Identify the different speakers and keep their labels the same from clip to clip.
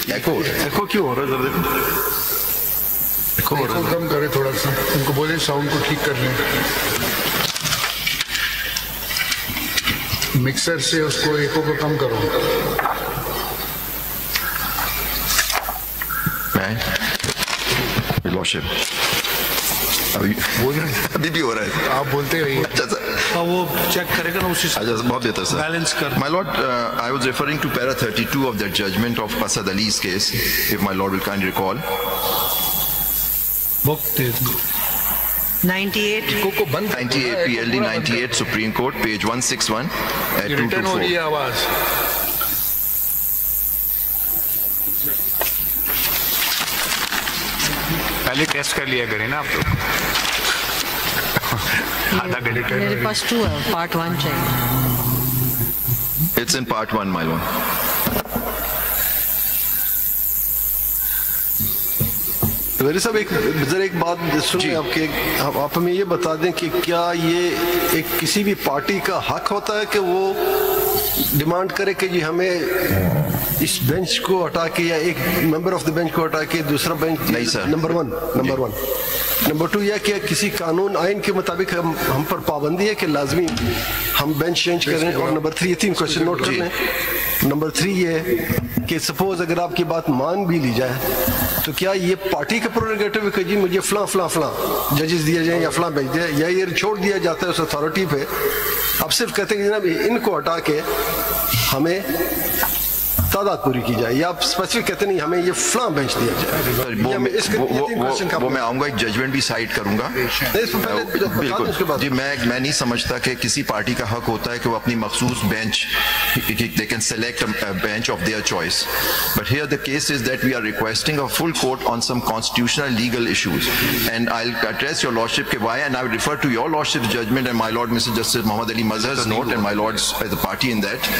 Speaker 1: एको क्यों हो रहा है? जरा देखो, एको हो रहा है।
Speaker 2: कम करे थोड़ा सा, उनको बोले साउंड को ठीक कर लें। मिक्सर से उसको एको को कम करो।
Speaker 3: लॉर्डशिप अभी भी हो रहा है,
Speaker 2: आप बोलते रहिए।
Speaker 3: अच्छा सर,
Speaker 1: वो चेक करेगा ना उसी से।
Speaker 3: अच्छा बहुत बेहतर सर,
Speaker 1: बैलेंस कर।
Speaker 3: My lord, I was referring to para 32 of that judgment of Asad Ali's case, if my lord will kindly recall.
Speaker 1: Book दे
Speaker 4: 98
Speaker 2: को बंद
Speaker 3: 98 PLD 98 Supreme Court, page 161 at
Speaker 2: return हो रही है
Speaker 3: 224.
Speaker 2: आवाज।
Speaker 5: पहले टेस्ट कर लिया करें ना आप लोग। आधा घंटे
Speaker 4: मेरे पास 2 है, पार्ट 1 चाहिए।
Speaker 3: It's in part 1, my lord.
Speaker 6: मेरे साहब जरा एक बात सुनिए आपके, आप हमें ये बता दें कि क्या ये एक किसी भी पार्टी का हक होता है कि वो डिमांड करे कि जी हमें इस बेंच को हटा के या एक मेंबर ऑफ द बेंच को हटा के दूसरा बेंच?
Speaker 3: नहीं सर।
Speaker 6: Number one. नंबर 2, यह कि किसी कानून आइन के मुताबिक हम पर पाबंदी है कि लाजमी हम बेंच चेंज करें? और नंबर 3, ये 3 क्वेश्चन नोट कर लें। नंबर 3 ये कि सपोज अगर आपकी बात मान भी ली जाए तो क्या ये पार्टी का प्रोरोगेटिव है कि जी मुझे फला जजेस दिए जाए या फला भेज दिया, या ये छोड़ दिया जाता है उस अथॉरिटी पे? आप सिर्फ कहते हैं कि जनाब इनको हटा के हमें तादाद पूरी की जाए, या आप स्पेसिफिक कहते नहीं हमें ये फला बेंच दिया जाए?
Speaker 3: वो मैं आऊंगा, एक जजमेंट भी साइट करूंगा। बिल्कुल जी, मैं नहीं समझता कि किसी पार्टी का हक होता है कि वो अपनी मखसूस bench, they can select a bench of their choice, but here the case is that we are requesting a full court on some constitutional legal issues, and I'll address your lordship ke why, and I will refer to your lordship's judgment and my lord Mr. Justice Muhammad Ali Mazhar's note and my lord's as a party in that,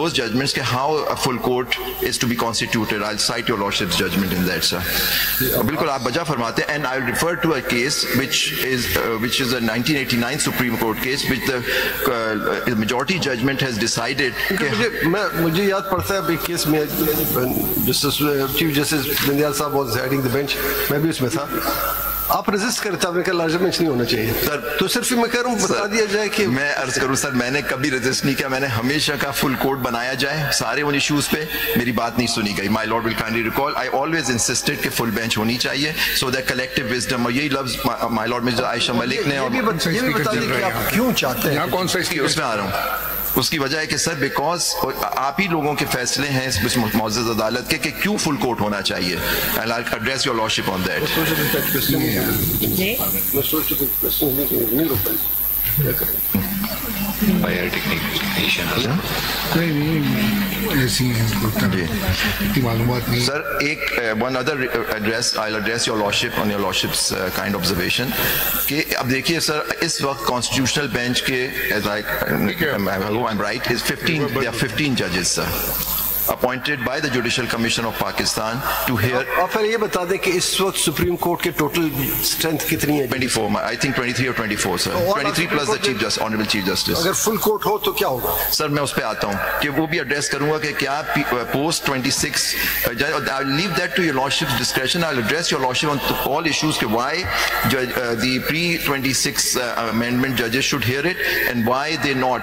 Speaker 3: those judgments ke how a full court is to be constituted. I'll cite your lordship's judgment in that, sir. बिल्कुल आप बजा फरमाते हैं, and I'll refer to a case which is a 1989 Supreme Court case which the majority judgment has decided.
Speaker 6: मुझे याद पड़ता है अभी केस में चीफ जस्टिस बंदियाल साहब वाज हेडिंग द बेंच, मैं भी उसमें था। आप रेजिस्ट करते हैं, आपने लार्जर बेंच नहीं होना चाहिए सर, तो सिर्फ मैं कह रहा हूँ बता दिया जाए कि
Speaker 3: मैं अर्ज करूँ सर, मैंने कभी रेजिस्ट नहीं किया, मैंने हमेशा का फुल कोर्ट बनाया जाए सारे उन इश्यूज पे, मेरी बात नहीं सुनी गई। My Lord will kindly recall, I always insisted कि फुल बेंच होनी चाहिए सो दैट कलेक्टिव विजडम, और यही लफ्ज माय लॉर्ड मिर्जा आयशा मलिक ने, और
Speaker 6: ये भी बता दीजिए कि आप क्यों चाहते हैं?
Speaker 2: कौन सा
Speaker 3: उसमें आ रहा हूँ। उसकी वजह है कि सर बिकॉज आप ही लोगों के फैसले हैं इस मुअज़्ज़ज़ अदालत के कि क्यों फुल कोर्ट होना चाहिए, and I address your lordship on that. Sir एक one other address, I address your lordship on your lordships kind observation कि अब देखिए सर इस वक्त कॉन्स्टिट्यूशनल बेंच के as I am right is 15 जजेस sir appointed by the Judicial Commission of Pakistan to hear.
Speaker 6: आप ये बता दें कि इस वक्त सुप्रीम कोर्ट के टोटल स्ट्रेंथ कितनी है?
Speaker 3: 24, I think 23 or 24 sir, 23 plus the Chief Justice, Honorable Chief Justice.
Speaker 6: अगर फुल कोर्ट हो तो क्या होगा?
Speaker 3: सर मैं उस पे आता हूँ कि वो भी एड्रेस करूंगा कि क्या post 26, I'll leave that to your lordship's discretion. I'll address your lordship on all issues कि why the pre-26 amendment judges should hear it and why they not.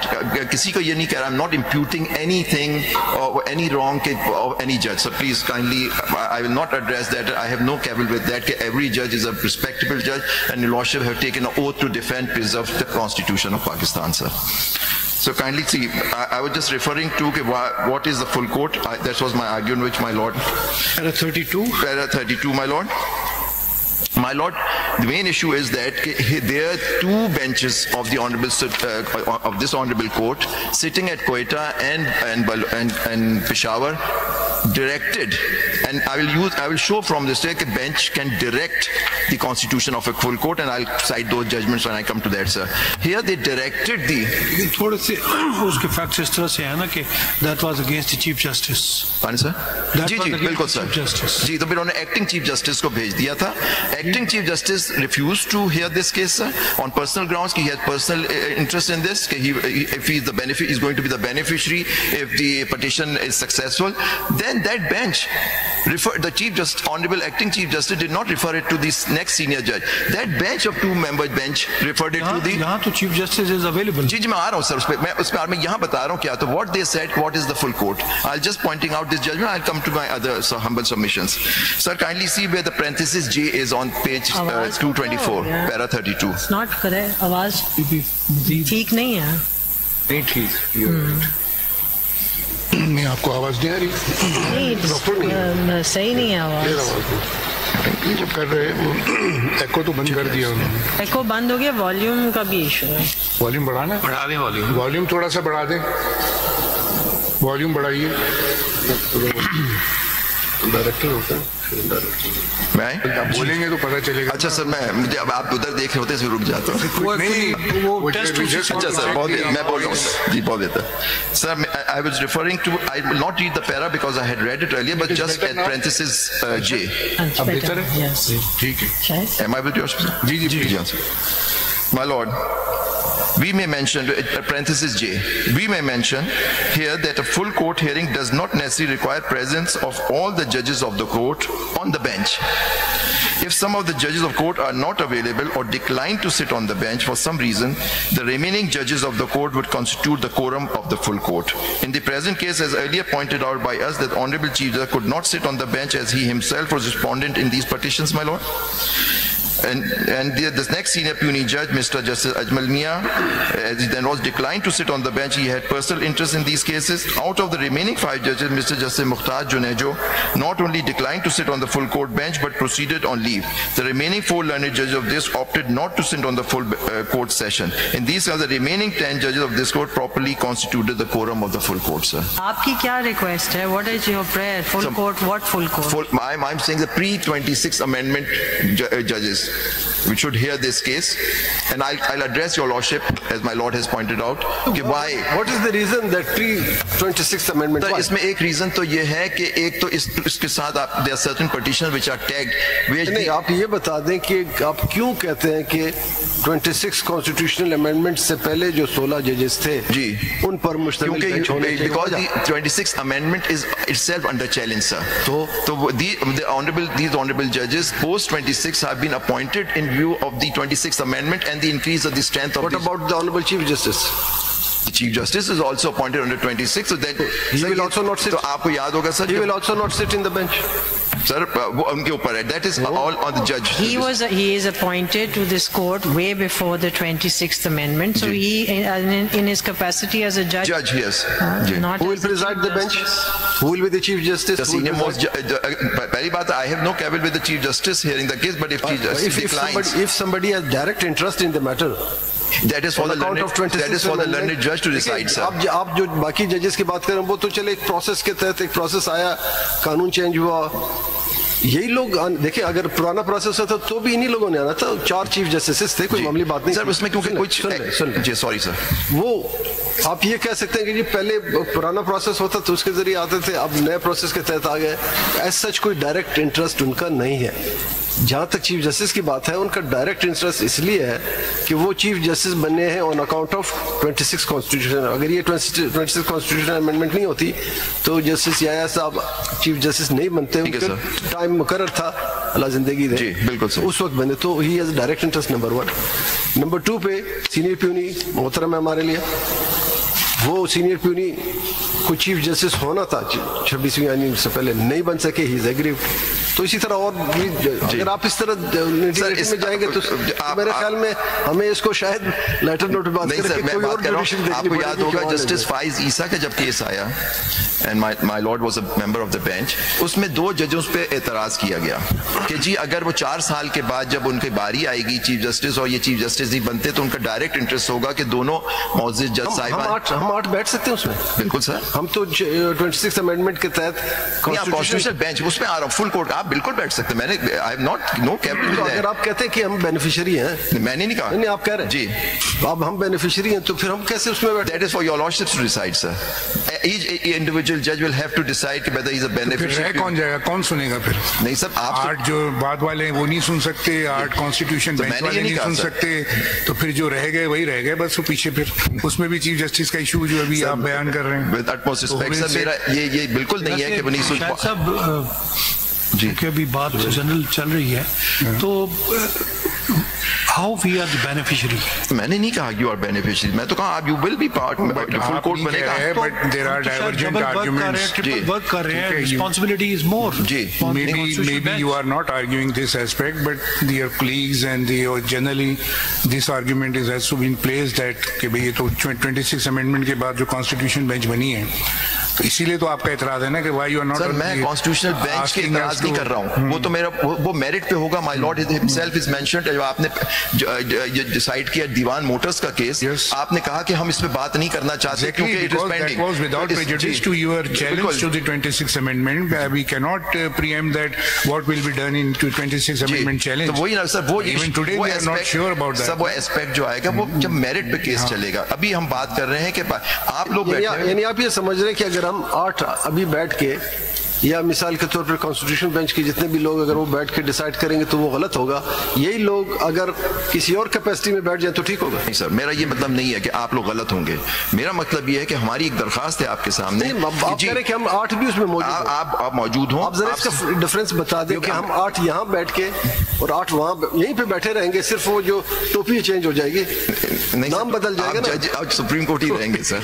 Speaker 3: किसी को ये नहीं कह रहा, I'm not imputing anything or any wrong of any judge, so please kindly I will not address that. I have no cavil with that. Every judge is a respectable judge and your lordship have taken an oath to defend, preserve the constitution of Pakistan, sir. So kindly see, I was just referring to what is the full court. That was my argument, which my lord.
Speaker 1: Para 32.
Speaker 3: Para 32, my lord. My lord, the main issue is that there are 2 benches of the of this honorable court sitting at Quetta and Peshawar directed, and I will show from this that a bench can direct the constitution of a full court, and I'll cite those judgments when I come to that, sir. Here they directed the
Speaker 1: थोड़े से उसके facts इस तरह से है ना कि that was against the chief justice.
Speaker 3: पानी सर जी बिल्कुल सर जी, तो फिर उन्होंने एक्टिंग चीफ जस्टिस को भेज दिया था। Acting Chief Justice refused to hear this case, sir, on personal grounds. He has personal interest in this. If he is he's going to be the beneficiary if the petition is successful. Then that bench the Chief Justice, Honorable Acting Chief Justice, did not refer it to the next senior judge. That bench of 2-member bench referred it to the.
Speaker 1: यहाँ तो Chief Justice is available.
Speaker 3: जी मैं आ रहा हूँ sir, मैं यहाँ बता रहा हूँ क्या तो what they said, what is the full court. I'll just pointing out this judgment. I'll come to my other humble submissions. Sir, kindly see where the parenthesis J is on page 224, para 32.
Speaker 4: It's not correct. आवाज ठीक नहीं है.
Speaker 5: नहीं ठीक.
Speaker 2: नहीं आपको आवाज नहीं आ रही?
Speaker 4: नहीं सही नहीं है आवाज.
Speaker 2: ये जब कर रहे हैं एको तो बंद कर दिया उन्होंने.
Speaker 4: एको बंद हो गया. वॉल्यूम का भी इशू है.
Speaker 2: वॉल्यूम बढ़ाना,
Speaker 5: बढ़ा दें वॉल्यूम.
Speaker 2: वॉल्यूम थोड़ा सा बढ़ा दें. वॉल्यूम बढ़ाइए. डायरेक्टर होता है
Speaker 3: मैं
Speaker 2: आप बोलेंगे तो पता चलेगा.
Speaker 3: अच्छा सर, मुझे अब आप उधर देख रहे होते हैं रुक जाता हूँ.
Speaker 1: वो टेस्ट.
Speaker 3: अच्छा सर, बहुत मैं बोल रहा हूँ जी, बहुत बेहतर sir. I was referring to, I will not read the para because I had read it earlier, but just at parenthesis J.
Speaker 4: अब बेहतर है. Yes.
Speaker 2: ठीक है.
Speaker 3: Am I with yours? Ji ji ji ji. My lord, we may mention, parenthesis J, we may mention here that a full court hearing does not necessarily require presence of all the judges of the court on the bench. If some of the judges of court are not available or decline to sit on the bench for some reason, the remaining judges of the court would constitute the quorum of the full court. In the present case, as earlier pointed out by us, that Honorable Chief Justice could not sit on the bench as he himself was respondent in these petitions, my lord. And the next senior puisne judge, Mr. Justice Ajmal Mia, as he then was declined to sit on the bench, he had personal interest in these cases. Out of the remaining 5 judges, Mr. Justice Mukhtar Junejo not only declined to sit on the full court bench but proceeded on leave. The remaining 4 learned judges of this opted not to sit on the full court session. In these cases, the remaining 10 judges of this court properly constituted the quorum of the full court, sir.
Speaker 4: आपकी क्या request है? What is your prayer? Full court? What full court?
Speaker 3: I'm saying the pre-26 amendment judges, which should hear this case, and I'll address your lordship as my lord has pointed out कि why.
Speaker 6: What is the reason that pre-26th amendment?
Speaker 3: तो इसमें एक reason तो ये है कि एक तो इसके साथ आप there are certain petitions which are tagged.
Speaker 6: नहीं, आप ये बता दें कि आप क्यों कहते हैं कि 26 कॉन्स्टिट्यूशनल अमेंडमेंट से पहले जो 16 जजेस थे
Speaker 3: जी
Speaker 6: उन पर मुश्तमिल बेंच होने चाहिए.
Speaker 3: because the 26th amendment is itself under challenge, sir. तो these honorable judges post 26 have been appointed in view of the 26th amendment and the increase of the strength of.
Speaker 6: What about the Honorable Chief Justice?
Speaker 3: The Chief Justice is also appointed under 26, so then
Speaker 6: he will also not sit.
Speaker 3: तो आपको याद होगा sir,
Speaker 6: he will also not sit in the bench.
Speaker 3: Sir, वो उनके ऊपर है. That is all on the judge.
Speaker 4: He is appointed to this court way before the 26th amendment. So he, in his capacity as a judge.
Speaker 3: Judge, yes.
Speaker 4: Not
Speaker 6: Who will preside the bench? Who will be the Chief Justice?
Speaker 3: The senior most. पहली बात, I have no quibble with the Chief Justice hearing the case, but if Chief Justice declines,
Speaker 6: if somebody has direct interest in the matter.
Speaker 3: That is for the learned judge to decide, sir.
Speaker 6: आप जो बाकी जजेस की बात करें वो तो चले एक प्रोसेस के तहत एक प्रोसेस आया, कानून चेंज हुआ, यही लोग देखिए अगर पुराना प्रोसेस होता तो भी इन्हीं लोगों ने आना था. 4 चीफ जस्टिस थे, कोई मामूली बात नहीं
Speaker 3: सर. उसमें क्योंकि कुछ जी सॉरी सर,
Speaker 6: वो आप ये कह सकते हैं कि जी पहले पुराना प्रोसेस होता तो उसके जरिए आते थे, अब नए प्रोसेस के तहत आ गए. एज सच कोई डायरेक्ट इंटरेस्ट उनका नहीं है. जहाँ तक चीफ जस्टिस की बात है, उनका डायरेक्ट इंटरेस्ट इसलिए है कि वो चीफ जस्टिस बने हैं ऑन अकाउंट ऑफ 26 कॉन्स्टिट्यूशन. अगर ये 26 कॉन्स्टिट्यूशन अमेंडमेंट नहीं होती तो जस्टिस याया साहब चीफ जस्टिस नहीं बनते. उनका टाइम मुकर्रर था, अल्लाह जिंदगी दे,
Speaker 3: बिल्कुल सर,
Speaker 6: उस वक्त बने. तो he has direct interest. Number 1. Number 2 पे सीनियर प्यूनी मोहतरम है हमारे लिए. वो सीनियर प्यूनी को चीफ जस्टिस होना था 26वीं आईन से पहले, नहीं बन सके. He is aggrieved. तो इसी तरह और भी अगर आप इस तरह में जाएंगे तो मेरे ख्याल में हमें इसको शायद लेटर नोट बात करके कोई और जुडिशरी देखनी
Speaker 3: आपको
Speaker 6: पड़ेगी.
Speaker 3: याद होगा जस्टिस फाइज ईसा का जब केस आया and my Lord was a member of the bench, उसमें 2 जजों पे एतराज किया गया कि जी अगर वो 4 साल के बाद जब उनकी बारी आएगी चीफ जस्टिस और ये चीफ जस्टिस नहीं बनते तो उनका डायरेक्ट इंटरेस्ट होगा कि दोनों मौजूद जज साहिबान
Speaker 6: हम 8 बैठ सकते हैं उसमें.
Speaker 3: बिल्कुल सर,
Speaker 6: हम तो 26 अमेंडमेंट के तहत
Speaker 3: कॉन्स्टिट्यूशनल बेंच उसमें आ रहा हूँ. फुल कोर्ट आप बिल्कुल बैठ सकते हैं. मैंने I have not know cabinet.
Speaker 6: अगर आप कहते हैं कि हम बेनिफिशियरी हैं,
Speaker 3: मैंने नहीं कहा.
Speaker 6: नहीं आप कह रहे हैं
Speaker 3: जी
Speaker 6: अब हम बेनिफिशियरी हैं तो फिर हम कैसे उसमें बैठे?
Speaker 3: That is for your lordships to decide, sir. Each individual judge will have to decide whether he is a beneficiary.
Speaker 5: फिर कौन जाएगा, कौन सुनेगा फिर?
Speaker 3: नहीं सर, आप
Speaker 5: 8 जो बाद वाले हैं वो नहीं सुन सकते, 8 कॉन्स्टिट्यूशन बेंच वाले नहीं सुन सकते, तो फिर जो रह गए वही रह गए बस. वो पीछे फिर उसमें भी चीफ जस्टिस का इशू जो अभी आप बयान कर रहे हैं.
Speaker 3: With utmost respect, sir, मेरा ये बिल्कुल नहीं है कि वो नहीं सुन.
Speaker 1: सब क्योंकि अभी बात जनरल चल रही है, तो how we are the beneficiary?
Speaker 3: मैंने नहीं कहा यू आर बेनिफिशियरी, मैं तो कहा आप you will be part, full court बनेगा,
Speaker 5: but there are divergent arguments,
Speaker 1: work कर रहे हैं, रिस्पांसिबिलिटी इज मोर।
Speaker 3: जी,
Speaker 5: maybe you are not arguing this aspect, but your colleagues and generally this argument has to be in place that कि भाई ये तो 26 amendment के बाद जो कॉन्स्टिट्यूशन बेंच बनी है, तो इसीलिए तो आपका एतराज है ना कि why you are not।
Speaker 3: Sir मैं कॉन्स्टिट्यूशनल बेंच के इतराज नहीं कर रहा हूँ, वो तो मेरा वो मेरिट पे होगा। My Lord himself is mentioned, जब आपने डिसाइड किया दीवान मोटर्स का केस, आपने कहा कि हम इस पे बात नहीं करना चाहते क्योंकि it is pending.
Speaker 5: That was without prejudice to your challenge to the 26th amendment. We cannot preempt that what will be done in 26th amendment challenge.
Speaker 3: तो वही ना सर, वो
Speaker 5: even today we are not sure about that.
Speaker 3: सब वो aspect जो आएगा वो जब मेरिट पे केस चलेगा। अभी हम बात कर रहे हैं कि आप लोग
Speaker 6: यानी आप ये समझ रहे हैं कि अगर हम 8 अभी बैठ के, या मिसाल के तौर पर कॉन्स्टिट्यूशन बेंच के जितने भी लोग अगर वो बैठ के डिसाइड करेंगे तो वो गलत होगा, यही लोग अगर किसी और कैपेसिटी में बैठ जाए तो ठीक होगा?
Speaker 3: नहीं सर, मेरा ये मतलब नहीं है कि आप लोग गलत होंगे, मेरा मतलब ये है कि हमारी एक दरखास्त है आपके सामने।
Speaker 6: आप कह रहे कि हम 8 भी उसमें मौजूद,
Speaker 3: आप मौजूद हो,
Speaker 6: आप जरा इसका डिफरेंस बता दें कि हम 8 यहाँ बैठ के और 8 वहाँ यहीं पे बैठे रहेंगे, सिर्फ वो जो टोपी चेंज हो जाएगी, नाम बदल जाएगा ना।
Speaker 3: जज सुप्रीम कोर्ट ही रहेंगे सर,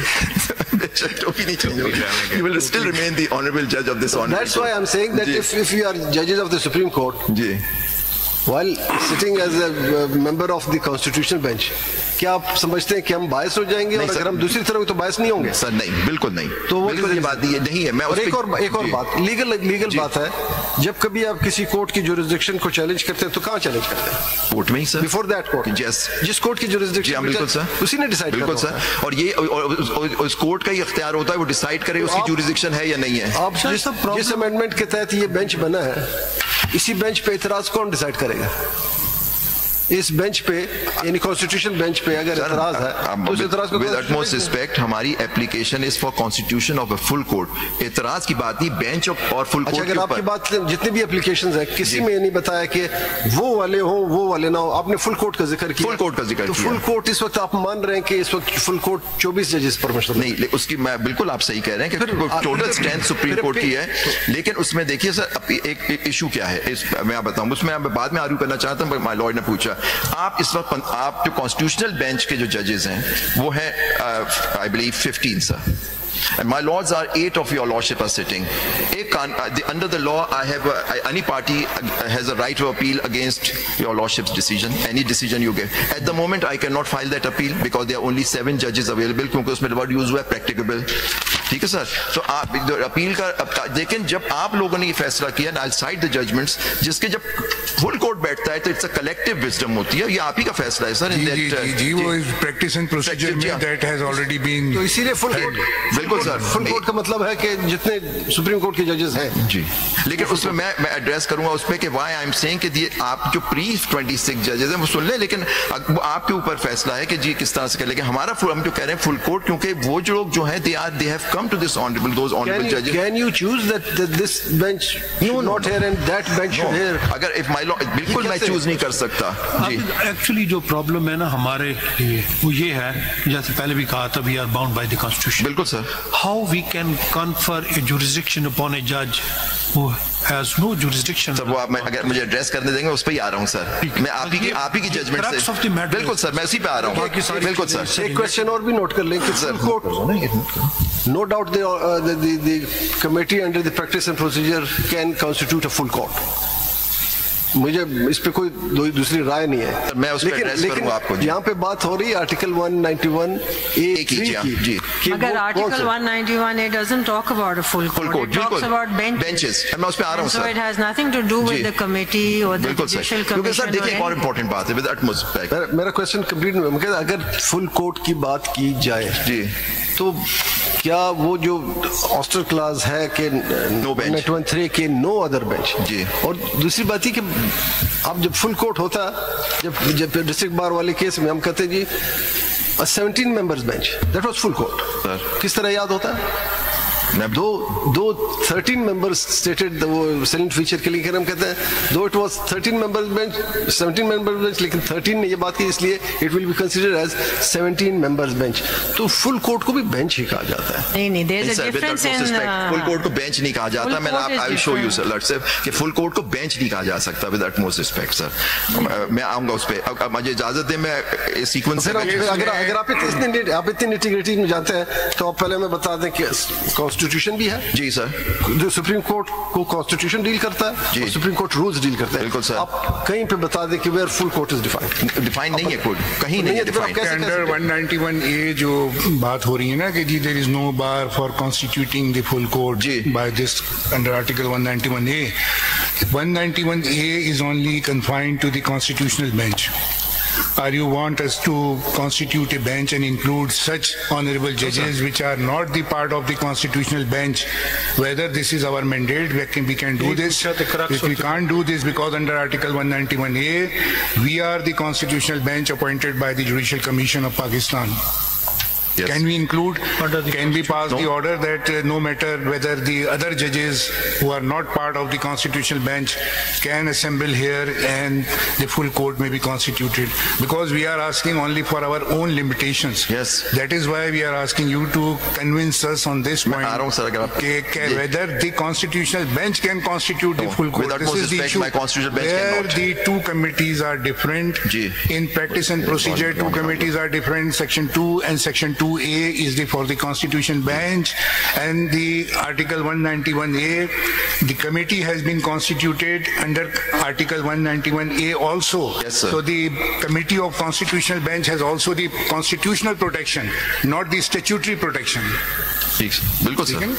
Speaker 3: टोपी नहीं चेंज होगी, you will still remain the honorable judge of this honorable court.
Speaker 6: That's why I'm saying that if you are judges of the Supreme Court, while sitting as a member of the constitutional bench, क्या आप समझते हैं कि हम बायस हो जाएंगे? और अगर हम दूसरी तरफ तो बायस नहीं होंगे?
Speaker 3: सर नहीं, बिल्कुल नहीं,
Speaker 6: तो वो
Speaker 3: बिल्कुल ये बात नहीं है। मैं
Speaker 6: एक और बात, लीगल बात है, जब कभी आप किसी कोर्ट की जुरिसडिक्शन को चैलेंज करते हैं तो कहाँ चैलेंज करते हैं?
Speaker 3: कोर्ट में ही सर,
Speaker 6: बिफोर दैट कोर्ट, जिस कोर्ट की जुरिसडिक्शन,
Speaker 3: बिल्कुल सर,
Speaker 6: उसी ने डिसाइड
Speaker 3: बिल्कुल सर, और ये उस कोर्ट का ही इख्तियार होता है वो डिसाइड करे उसकी जुरिसडिक्शन है या नहीं है।
Speaker 6: आप जिस अमेंडमेंट के तहत ये बेंच बना है, इसी बेंच पे इतराज कौन डिसाइड करेगा? इस बेंच पे, यानी कॉन्स्टिट्यूशन बेंच पे अगर इतराज है तो उस इतराज को
Speaker 3: विद अटमोस्ट रिस्पेक्ट, हमारी application is for constitution of a full court. इतराज की बात नहीं बेंच और फुल कोर्ट।
Speaker 6: अगर आपकी बात जितनी भी एप्लीकेशंस है, किसी में ये नहीं बताया कि वो वाले हो वो वाले ना हो, आपने फुल कोर्ट का जिक्र किया।
Speaker 3: फुल कोर्ट का जिक्र
Speaker 6: तो फुल कोर्ट इस वक्त आप मान रहे हैं कि इस वक्त फुल कोर्ट 24 जजेस पर मुश्तमिल
Speaker 3: नहीं, उसकी मैं बिल्कुल आप सही कह रहे हैं कि टोटल स्ट्रेंथ सुप्रीम कोर्ट की है, लेकिन उसमें देखिए सर एक इशू क्या है, मैं आप बताऊं, उसमें बाद में आर्ग्यू करना चाहता हूं। माय लॉर्ड ने पूछा, आप इस वक्त आप जो कॉन्स्टिट्यूशनल बेंच के जो जजेस हैं वो है I believe 15 sir, and my lords are 8 of your lordship are sitting. Under the law, any party has a right to appeal against your lordship's decision, any decision you give. At the moment, I cannot file that appeal because there are only 7 judges available, क्योंकि उसमें word use हुआ है practicable, ठीक है sir. तो आप appeal का, लेकिन जब आप लोगों ने ये फैसला किया, I'll cite the judgments, जिसके जब फुल कोर्ट बैठता है तो इट्स अ कलेक्टिव विजडम होती है, ये आप ही का फैसला है सर।
Speaker 5: जी वो प्रैक्टिस एंड प्रोसीजर में दैट हैज ऑलरेडी बीन,
Speaker 6: तो इसीलिए फुल कोर्ट, बिल्कुल सर, फुल कोर्ट का मतलब है कि जितने सुप्रीम कोर्ट के जजेस हैं
Speaker 3: जी, लेकिन उसमें मैं एड्रेस करूंगा उसमें कि व्हाई आई एम सेइंग कि आप जो प्री 26 जजेस हैं वो सुन ले, लेकिन वो आपके ऊपर फैसला है कि जी किस तरह से कर, लेकिन हमारा हम जो कह रहे हैं फुल कोर्ट, क्योंकि वो जो लोग जो हैं they have come to this honourable, those honourable जजेस।
Speaker 6: Can you choose that this bench should not hear and that bench should hear?
Speaker 3: अगर इफ माय लॉ, बिल्कुल मैं चूज नहीं कर सकता जी।
Speaker 1: एक्चुअली जो प्रॉब्लम है ना हमारे लिए वो ये है, जैसे पहले भी कहा था, we are bound by the constitution.
Speaker 3: बिल्कुल sir.
Speaker 1: How we can confer a jurisdiction upon a जज who has no jurisdiction?
Speaker 3: Sir वो आप, मैं अगर मुझे एड्रेस करने देंगे उस पे ही आ रहा हूं सर, मैं आप ही की जजमेंट से, बिल्कुल सर, मैं इसी पे आ रहा हूं, बिल्कुल सर।
Speaker 6: एक क्वेश्चन और भी नोट कर लें कि full court, no doubt the committee under the practice and procedure can constitute a full court. मुझे इस पे कोई दूसरी राय नहीं है,
Speaker 3: मैं उस पे एड्रेस करूंगा आपको।
Speaker 6: यहाँ पे बात हो रही है आर्टिकल 191A
Speaker 3: की।
Speaker 4: अगर article 191A doesn't talk about a full court, it talks about benches.
Speaker 3: मैं उस पे आ रहा हूँ sir.
Speaker 4: So it has nothing to do with the committee or the judicial commission.
Speaker 3: Sir देखिए एक और इम्पोर्टेंट बात है, विद अटमोस्ट रिस्पेक्ट,
Speaker 6: मेरा क्वेश्चन कंप्लीट नहीं हुआ। अगर फुल कोर्ट की बात की जाए जी, तो क्या वो जो ऑस्टर क्लास है कि
Speaker 3: नो बेंच
Speaker 6: 913 के नो अदर बेंच
Speaker 3: जी, और
Speaker 6: दूसरी बात ही कि अब जब फुल कोर्ट होता, जब डिस्ट्रिक्ट बार वाले केस में हम कहते जी 17 members bench, that was full court, किस तरह याद होता है? दो 13 members stated वो salient feature के लिए हम कहते हैं though it was 13 members bench 17 members bench लेकिन 13 ने ये बात की इसलिए it will be considered as 17 members bench. तो full court को भी bench ही कहा जाता है.
Speaker 4: नहीं there's a difference in
Speaker 3: full court को bench नहीं कहा जाता. मैंने I will show you sir let's say कि full court को bench नहीं कहा जा सकता with utmost respect sir. मैं आऊँगा उस पे. अब मुझे इजाजत दे मैं सीक्वेंस
Speaker 6: अगर आप इतनी निटिग्रिटी में जाते हैं तो आप पहले मैं बता दें कि कॉन्स्टिट्यूशन भी है.
Speaker 3: जी सर.
Speaker 6: जो सुप्रीम कोर्ट को कॉन्स्टिट्यूशन डील करता है, सुप्रीम कोर्ट रूल्स डील करता है.
Speaker 3: बिल्कुल सर.
Speaker 6: आप कहीं पे बता दें कि where full court is defined
Speaker 3: नहीं है कोड कहीं नहीं है डिफाइंड.
Speaker 5: अंडर 191A जो बात हो रही है ना कि जी there is no bar for constituting the full court by this under article 191A. 191A is only confined to the constitutional bench. Or you want us to constitute a bench and include such honorable judges which are not the part of the constitutional bench? Whether this is our mandate, we can do this. If we can't do this because under Article 191A, we are the constitutional bench appointed by the Judicial Commission of Pakistan. Yes. Can we include, can we pass the order that no matter whether the other judges who are not part of the constitutional bench can assemble here and the full court may be constituted? Because we are asking only for our own limitations.
Speaker 3: Yes.
Speaker 5: That is why we are asking you to convince us on this point. Whether the constitutional bench can constitute the full court.
Speaker 3: This is the issue
Speaker 5: where the two committees are different. In practice and procedure, two committees are different. Section 2 and Section 2A is for the Constitution bench, and the Article 191A, the committee has been constituted under Article 191A also.
Speaker 3: Yes, sir.
Speaker 5: So the Committee of Constitutional Bench has also the constitutional protection, not the statutory protection.
Speaker 3: बिल्कुल sir.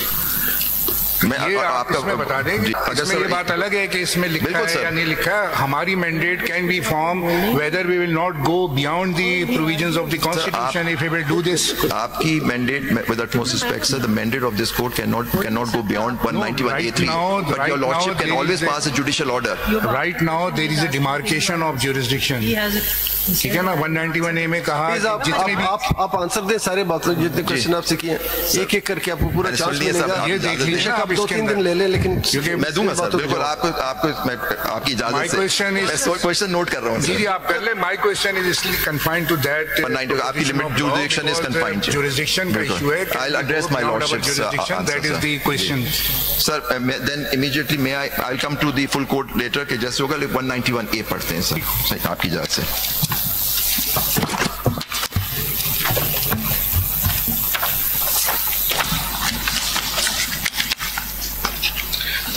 Speaker 5: ये आप इसमें बता दें इसमें ये बात अलग है कि इसमें लिखा है या नहीं लिखा. हमारी mandate can be form whether we will not go beyond the provisions of the constitution if we will do this.
Speaker 3: आपकी mandate with utmost respect sir, the mandate of this court cannot go beyond 191A3. But your lordship can always pass a judicial order.
Speaker 5: Right now there is a demarcation of jurisdiction. ठीक है ना. 191A में कहा जितने भी
Speaker 6: आप answer दें सारे बातों जितने क्वेश्चन आपसे किए एक एक करके आपको पूरा चांस मिलेगा.
Speaker 5: ये देख लीजिए आप
Speaker 6: 2-3 दिन ले लें लेकिन
Speaker 3: मैं दूंगा सर. बिल्कुल आपको आपकी इजाजत से मैं क्वेश्चन नोट कर रहा हूँ.
Speaker 5: जी आप कर ले. My question is confined to that.
Speaker 3: आपकी limit jurisdiction is confined.
Speaker 5: Jurisdiction का इशू है.
Speaker 3: I will address my lordship.
Speaker 5: That is the question
Speaker 3: sir. Then immediately मैं I will come to the full court later के जैसे होगा 191A पढ़ते हैं sir आपकी इजाजत से.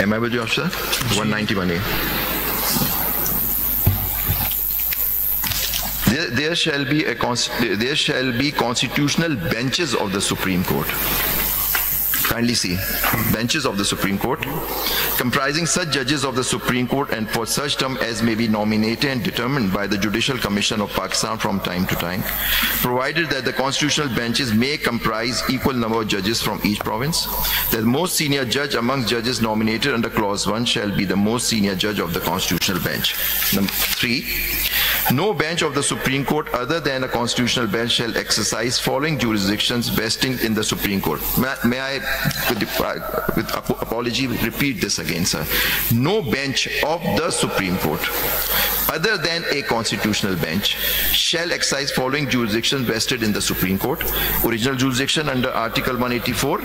Speaker 3: Am I with you, sir? 191A. There shall be constitutional benches of the Supreme Court. Kindly see, benches of the Supreme Court, comprising such judges of the Supreme Court and for such term as may be nominated and determined by the Judicial Commission of Pakistan from time to time, provided that the constitutional benches may comprise equal number of judges from each province. The most senior judge amongst judges nominated under Clause 1 shall be the most senior judge of the constitutional bench. Number 3, no bench of the Supreme Court other than a constitutional bench shall exercise following jurisdictions vesting in the Supreme Court. May I, with apology, repeat this again, sir. No bench of the Supreme Court other than a constitutional bench shall exercise following jurisdictions vested in the Supreme Court: original jurisdiction under Article 184,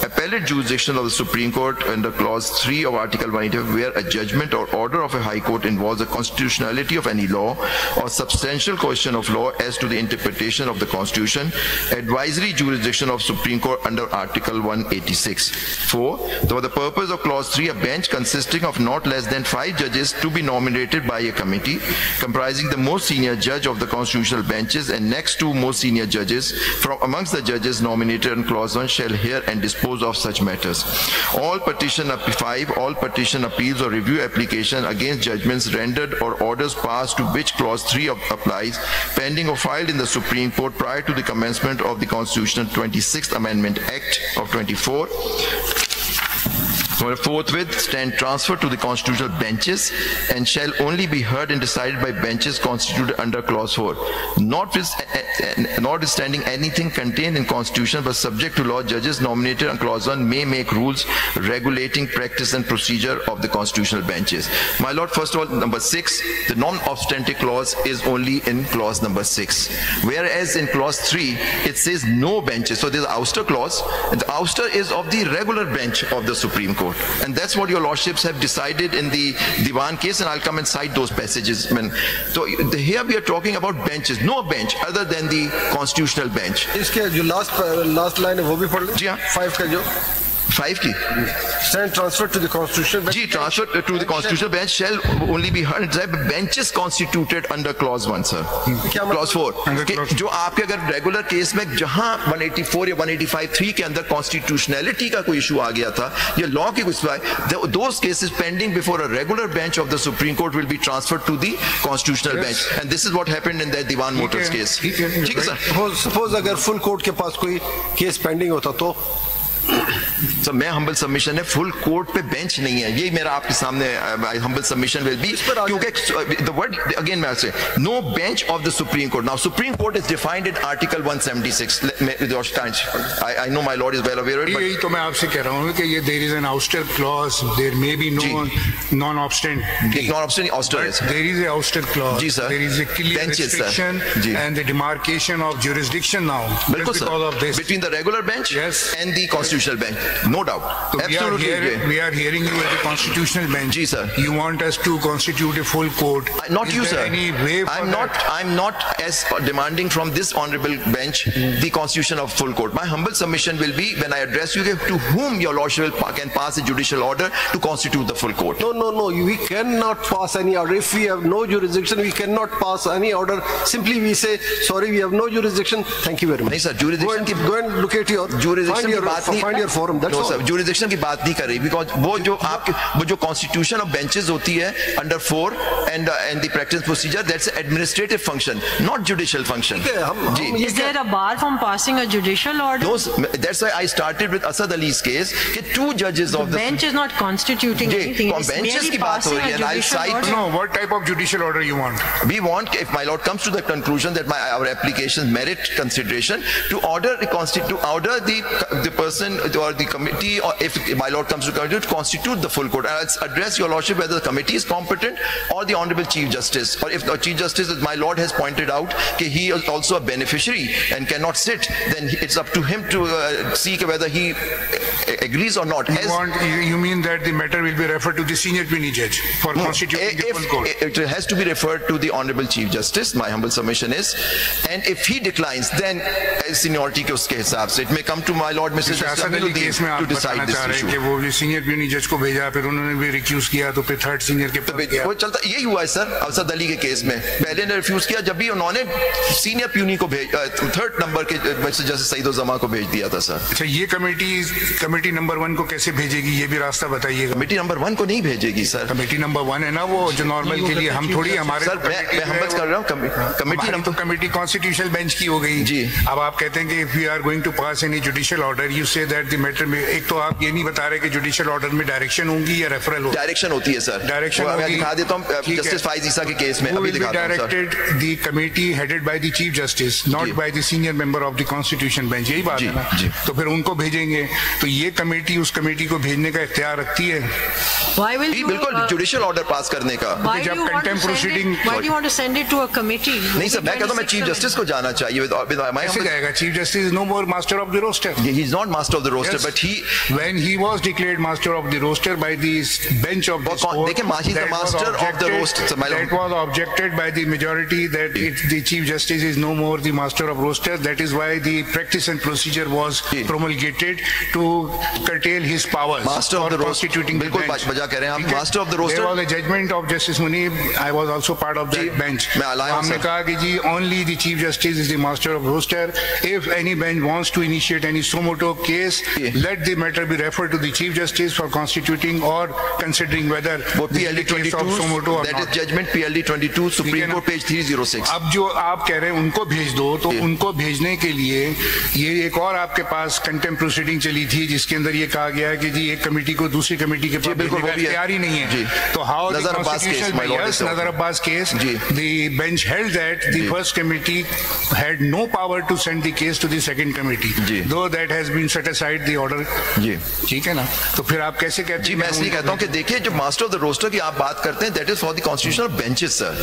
Speaker 3: appellate jurisdiction of the Supreme Court under Clause 3 of Article 184, where a judgment or order of a High Court involves the constitutionality of any law or substantial question of law as to the interpretation of the Constitution; advisory jurisdiction of Supreme Court under Article 186. 4. For the purpose of Clause 3, a bench consisting of not less than 5 judges to be nominated by a committee comprising the most senior judge of the constitutional benches and next two most senior judges from amongst the judges nominated in Clause 1 shall hear and dispose of such matters. All petition appeals or review application against judgments rendered or orders passed to which Clause 3 applies, pending or filed in the Supreme Court prior to the commencement of the Constitutional 26th Amendment Act of 24 forthwith stand transferred to the constitutional benches and shall only be heard and decided by benches constituted under clause 4. Notwithstanding anything contained in constitution but subject to law, judges nominated on clause 1 may make rules regulating practice and procedure of the constitutional benches. My lord, first of all, number 6, the non-obstante clause is only in clause number 6, whereas in clause 3 it says no benches. So there's an ouster clause, and the ouster is of the regular bench of the Supreme Court, and that's what your lordships have decided in the Diwan case, and I'll come and cite those passages. So here we are talking about benches, no bench other than the constitutional bench.
Speaker 6: इसके जो last line है वो भी पढ़ लो।
Speaker 3: जी हाँ।
Speaker 6: 5 का जो
Speaker 3: 5 की
Speaker 6: stand transferred to the constitutional bench.
Speaker 3: Ji, transfer to the constitutional bench shall only be heard by benches constituted under clause 1, sir. clause 4 जो आपके अगर रेगुलर केस में जहां 184 या 185(3) के अंदर कॉन्स्टिट्यूशनैलिटी का कोई इशू आ गया था या लॉ की कुछ, those cases pending before a regular bench of the Supreme Court will be transferred to the constitutional bench, and this is what happened in the Diwan Motors case. ठीक है sir.
Speaker 6: Suppose अगर full court के पास कोई case pending होता तो
Speaker 3: So मैं humble submission है, full court पे bench नहीं है, यही मेरा आपके सामने humble submission will be, क्योंकि the word again मैं say no bench of the Supreme Court. Now Supreme Court is defined in Article 176. I know my lord is well aware of it.
Speaker 5: यही तो मैं आपसे कह रहा हूँ कि ये there is an ouster clause, there may be no non-obstant.
Speaker 3: Non-obstant ouster is.
Speaker 5: There is a ouster clause.
Speaker 3: Ji sir.
Speaker 5: There is a clear
Speaker 3: benches,
Speaker 5: restriction and the demarcation of jurisdiction now.
Speaker 3: बिल्कुल sir.
Speaker 5: Because of this.
Speaker 3: Between the regular bench and the constitutional bench, no doubt.
Speaker 5: So
Speaker 3: absolutely.
Speaker 5: We are hearing you at the constitutional bench.
Speaker 3: Ji sir.
Speaker 5: You want us to constitute a full court.
Speaker 3: Not you sir.
Speaker 5: Any way for
Speaker 3: I'm not as demanding from this honorable bench the constitution of full court. My humble submission will be when I address you to whom your lordship can pass a judicial order to constitute the full court.
Speaker 6: No. We cannot pass any order. If we have no jurisdiction, we cannot pass any order. Simply we say sorry, we have no jurisdiction. Thank you very much.
Speaker 3: नहीं sir, jurisdiction
Speaker 6: go and look at your
Speaker 3: jurisdiction की बात नहीं,
Speaker 6: find your forum. That's all.
Speaker 3: Jurisdiction की बात नहीं कर रही, because वो जो constitution of benches होती है under 4 and the practice procedure, that's an administrative function, not judicial function.
Speaker 4: Is there a bar from passing a judicial order?
Speaker 3: That's why I started with Asad Ali's case कि 2 judges of the
Speaker 4: bench is not constituting anything. It's
Speaker 3: benches की बात हो रही है, and I'll cite.
Speaker 5: No, what type of judicial order you want?
Speaker 3: We want, if my lord comes to the conclusion that our applications merit consideration, to order the person or the committee, or if my lord comes to committee, to constitute the full court. I'll address your lordship whether the committee is competent or the honorable chief justice, or if the chief justice, as my lord has pointed out, that he is also a beneficiary and cannot sit, then it's up to him to see whether he agrees or not.
Speaker 5: You mean that the matter will be referred to the senior puisne judge for constituting the full court?
Speaker 3: It has to be referred to the honorable chief justice, my humble submission is, and if he declines, then seniority के उसके हिसाब से it may come to my lord Mr. Jamiluddin to decide this issue.
Speaker 5: कि वो भी senior पुisne जज को भेजा, फिर उन्होंने भी रिक्यूज किया, तो फिर थर्ड सीनियर के पास गया।
Speaker 3: वो चलता यही हुआ है सर असद अली के केस में, पहले ने रिफ्यूज किया, जब भी उन्होंने सीनियर पुisne को थर्ड नंबर के जस्टिस सईद-उज़-ज़मा को भेज दिया था सर।
Speaker 5: अच्छा, ये कमेटी नंबर 1 को कैसे भेजेगी, ये भी रास्ता बताइएगा।
Speaker 3: कमेटी नंबर 1 को नहीं भेजेगी सर।
Speaker 5: कमेटी नंबर 1 है ना, वो जो नॉर्मल के लिए हम थोड़ी हमारे
Speaker 3: सर मैं हमत कर रहा हूँ committee number,
Speaker 5: committee constitutional bench की हो गई
Speaker 3: जी।
Speaker 5: अब आप कहते हैं कि if we are going to pass any judicial order, you say that the matter में, एक तो आप ये नहीं बता रहे कि जुडिशियल ऑर्डर में डायरेक्शन होंगी या रेफरल होगी।
Speaker 3: डायरेक्शन होती है सर,
Speaker 5: डायरेक्शन
Speaker 3: मैं दिखा देता हूँ जस्टिस फाइज ईसा के केस में, अभी दिखाता हूँ sir.
Speaker 5: Directed the committee headed by the chief justice, not by the senior member of the constitution bench, यही बात है ना। तो फिर उनको भेजेंगे, तो ये कमेटी उस कमेटी को भेजने का इख्तियार रखती है।
Speaker 3: बिल्कुल जुडिशियल ऑर्डर पास करने का।
Speaker 5: जब contempt proceeding,
Speaker 4: why do you want to send it to a committee?
Speaker 3: नहीं सर, मैं कहता हूँ मैं चीफ जस्टिस को जाना चाहिए।
Speaker 5: कैसे जाएगा? Chief justice is no more master of the roster.
Speaker 3: He is not master of the roster, but
Speaker 5: when he was declared master of the roster by the bench of this court,
Speaker 3: देखिए, he is the master of the roster.
Speaker 5: That was objected by the majority that the chief justice is no more the master of roster. That is why the practice and procedure was promulgated to curtail his powers.
Speaker 3: Master of the roster.
Speaker 5: बिल्कुल
Speaker 3: बजा कह रहे हैं आप, master of the roster.
Speaker 5: There was a judgment of Justice Munib. I was also part of that bench. हमने कहा कि जी only the chief justice is the master of roster. If any bench wants to initiate any suo motu case, let the matter be referred to the chief justice for constituting or considering whether
Speaker 3: PLD 22 that is judgment PLD 22 Supreme Court page 306.
Speaker 5: अब जो आप कह रहे हैं उनको भेज दो, तो उनको भेजने के लिए ये एक और आपके पास कंटेम्प्ट प्रोसीडिंग चली थी जिसके अंदर ये कहा गया है कि जी एक कमेटी को दूसरी कमेटी के पास भेजने का इख्तियार ही नहीं है। तो हाउ द कॉन्स्टिट्यूशनल बियस, नजर Abbas case, the bench held that the first committee had no power to send the case to the second committee, though that has been set aside the order। जी ठीक है ना, तो फिर आप कैसे कहते हैं?
Speaker 3: जी मैं इसलिए कहता हूं कि देखिए जो मास्टर ऑफ द रोस्टर की आप बात करते हैं, that is for the constitutional benches sir,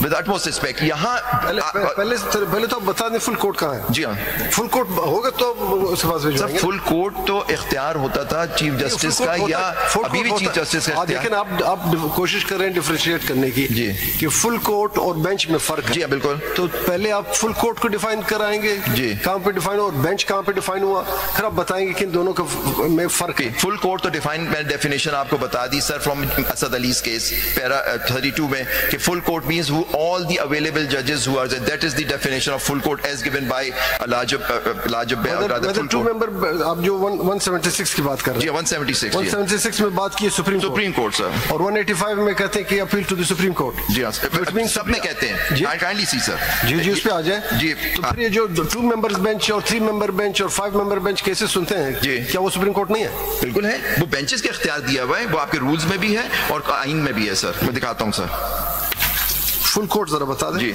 Speaker 3: with utmost respect. यहाँ
Speaker 6: पहले तो बता दें फुल कोर्ट कहाँ है।
Speaker 3: जी हाँ,
Speaker 6: फुल कोर्ट होगा तो उसके पास भेजवाएंगे।
Speaker 3: फुल कोर्ट तो इख्तियार होता था चीफ जस्टिस का, या अभी भी चीफ जस्टिस का।
Speaker 6: लेकिन आप कोशिश कर रहे हैं डिफरेंशिएट करने की कि फुल कोर्ट और बेंच में फर्क है।
Speaker 3: जी बिल्कुल।
Speaker 6: तो पहले आप फुल कोर्ट को डिफाइन कराएंगे जी, कहाँ पे डिफाइन और बेंच कहाँ पे डिफाइन हुआ, फिर आप बताएंगे कि इन दोनों का में फर्क है।
Speaker 3: फुल कोर्ट तो डिफाइन, मैंने डेफिनेशन आपको बता दी सर फ्रॉम असद अली's केस पैरा 32 में, कि full court means who all the available जजेस who are there, that is the definition of full court as given by लाजब
Speaker 6: टू मेंबर। आप जो 176 की बात कर रहे हैं, 176 में बात की सुप्रीम कोर्ट सर, और 185 में कहते हैं कि appeal to the supreme Court.
Speaker 3: जी सब में कहते हैं, काइंडली सी सर।
Speaker 6: जी उस पे आ जाए जी। तो फिर ये जो 2 मेंबर्स बेंच और 3 मेंबर बेंच और 5 मेंबर बेंच केसेस सुनते हैं जी, क्या वो सुप्रीम कोर्ट नहीं है?
Speaker 3: बिल्कुल है, वो बेंचेस के इख्तियार दिया हुआ है, वो आपके रूल्स में भी है और आइन में भी है सर। मैं दिखाता हूं सर
Speaker 6: फुल कोर्ट जरा बता दें।
Speaker 3: जी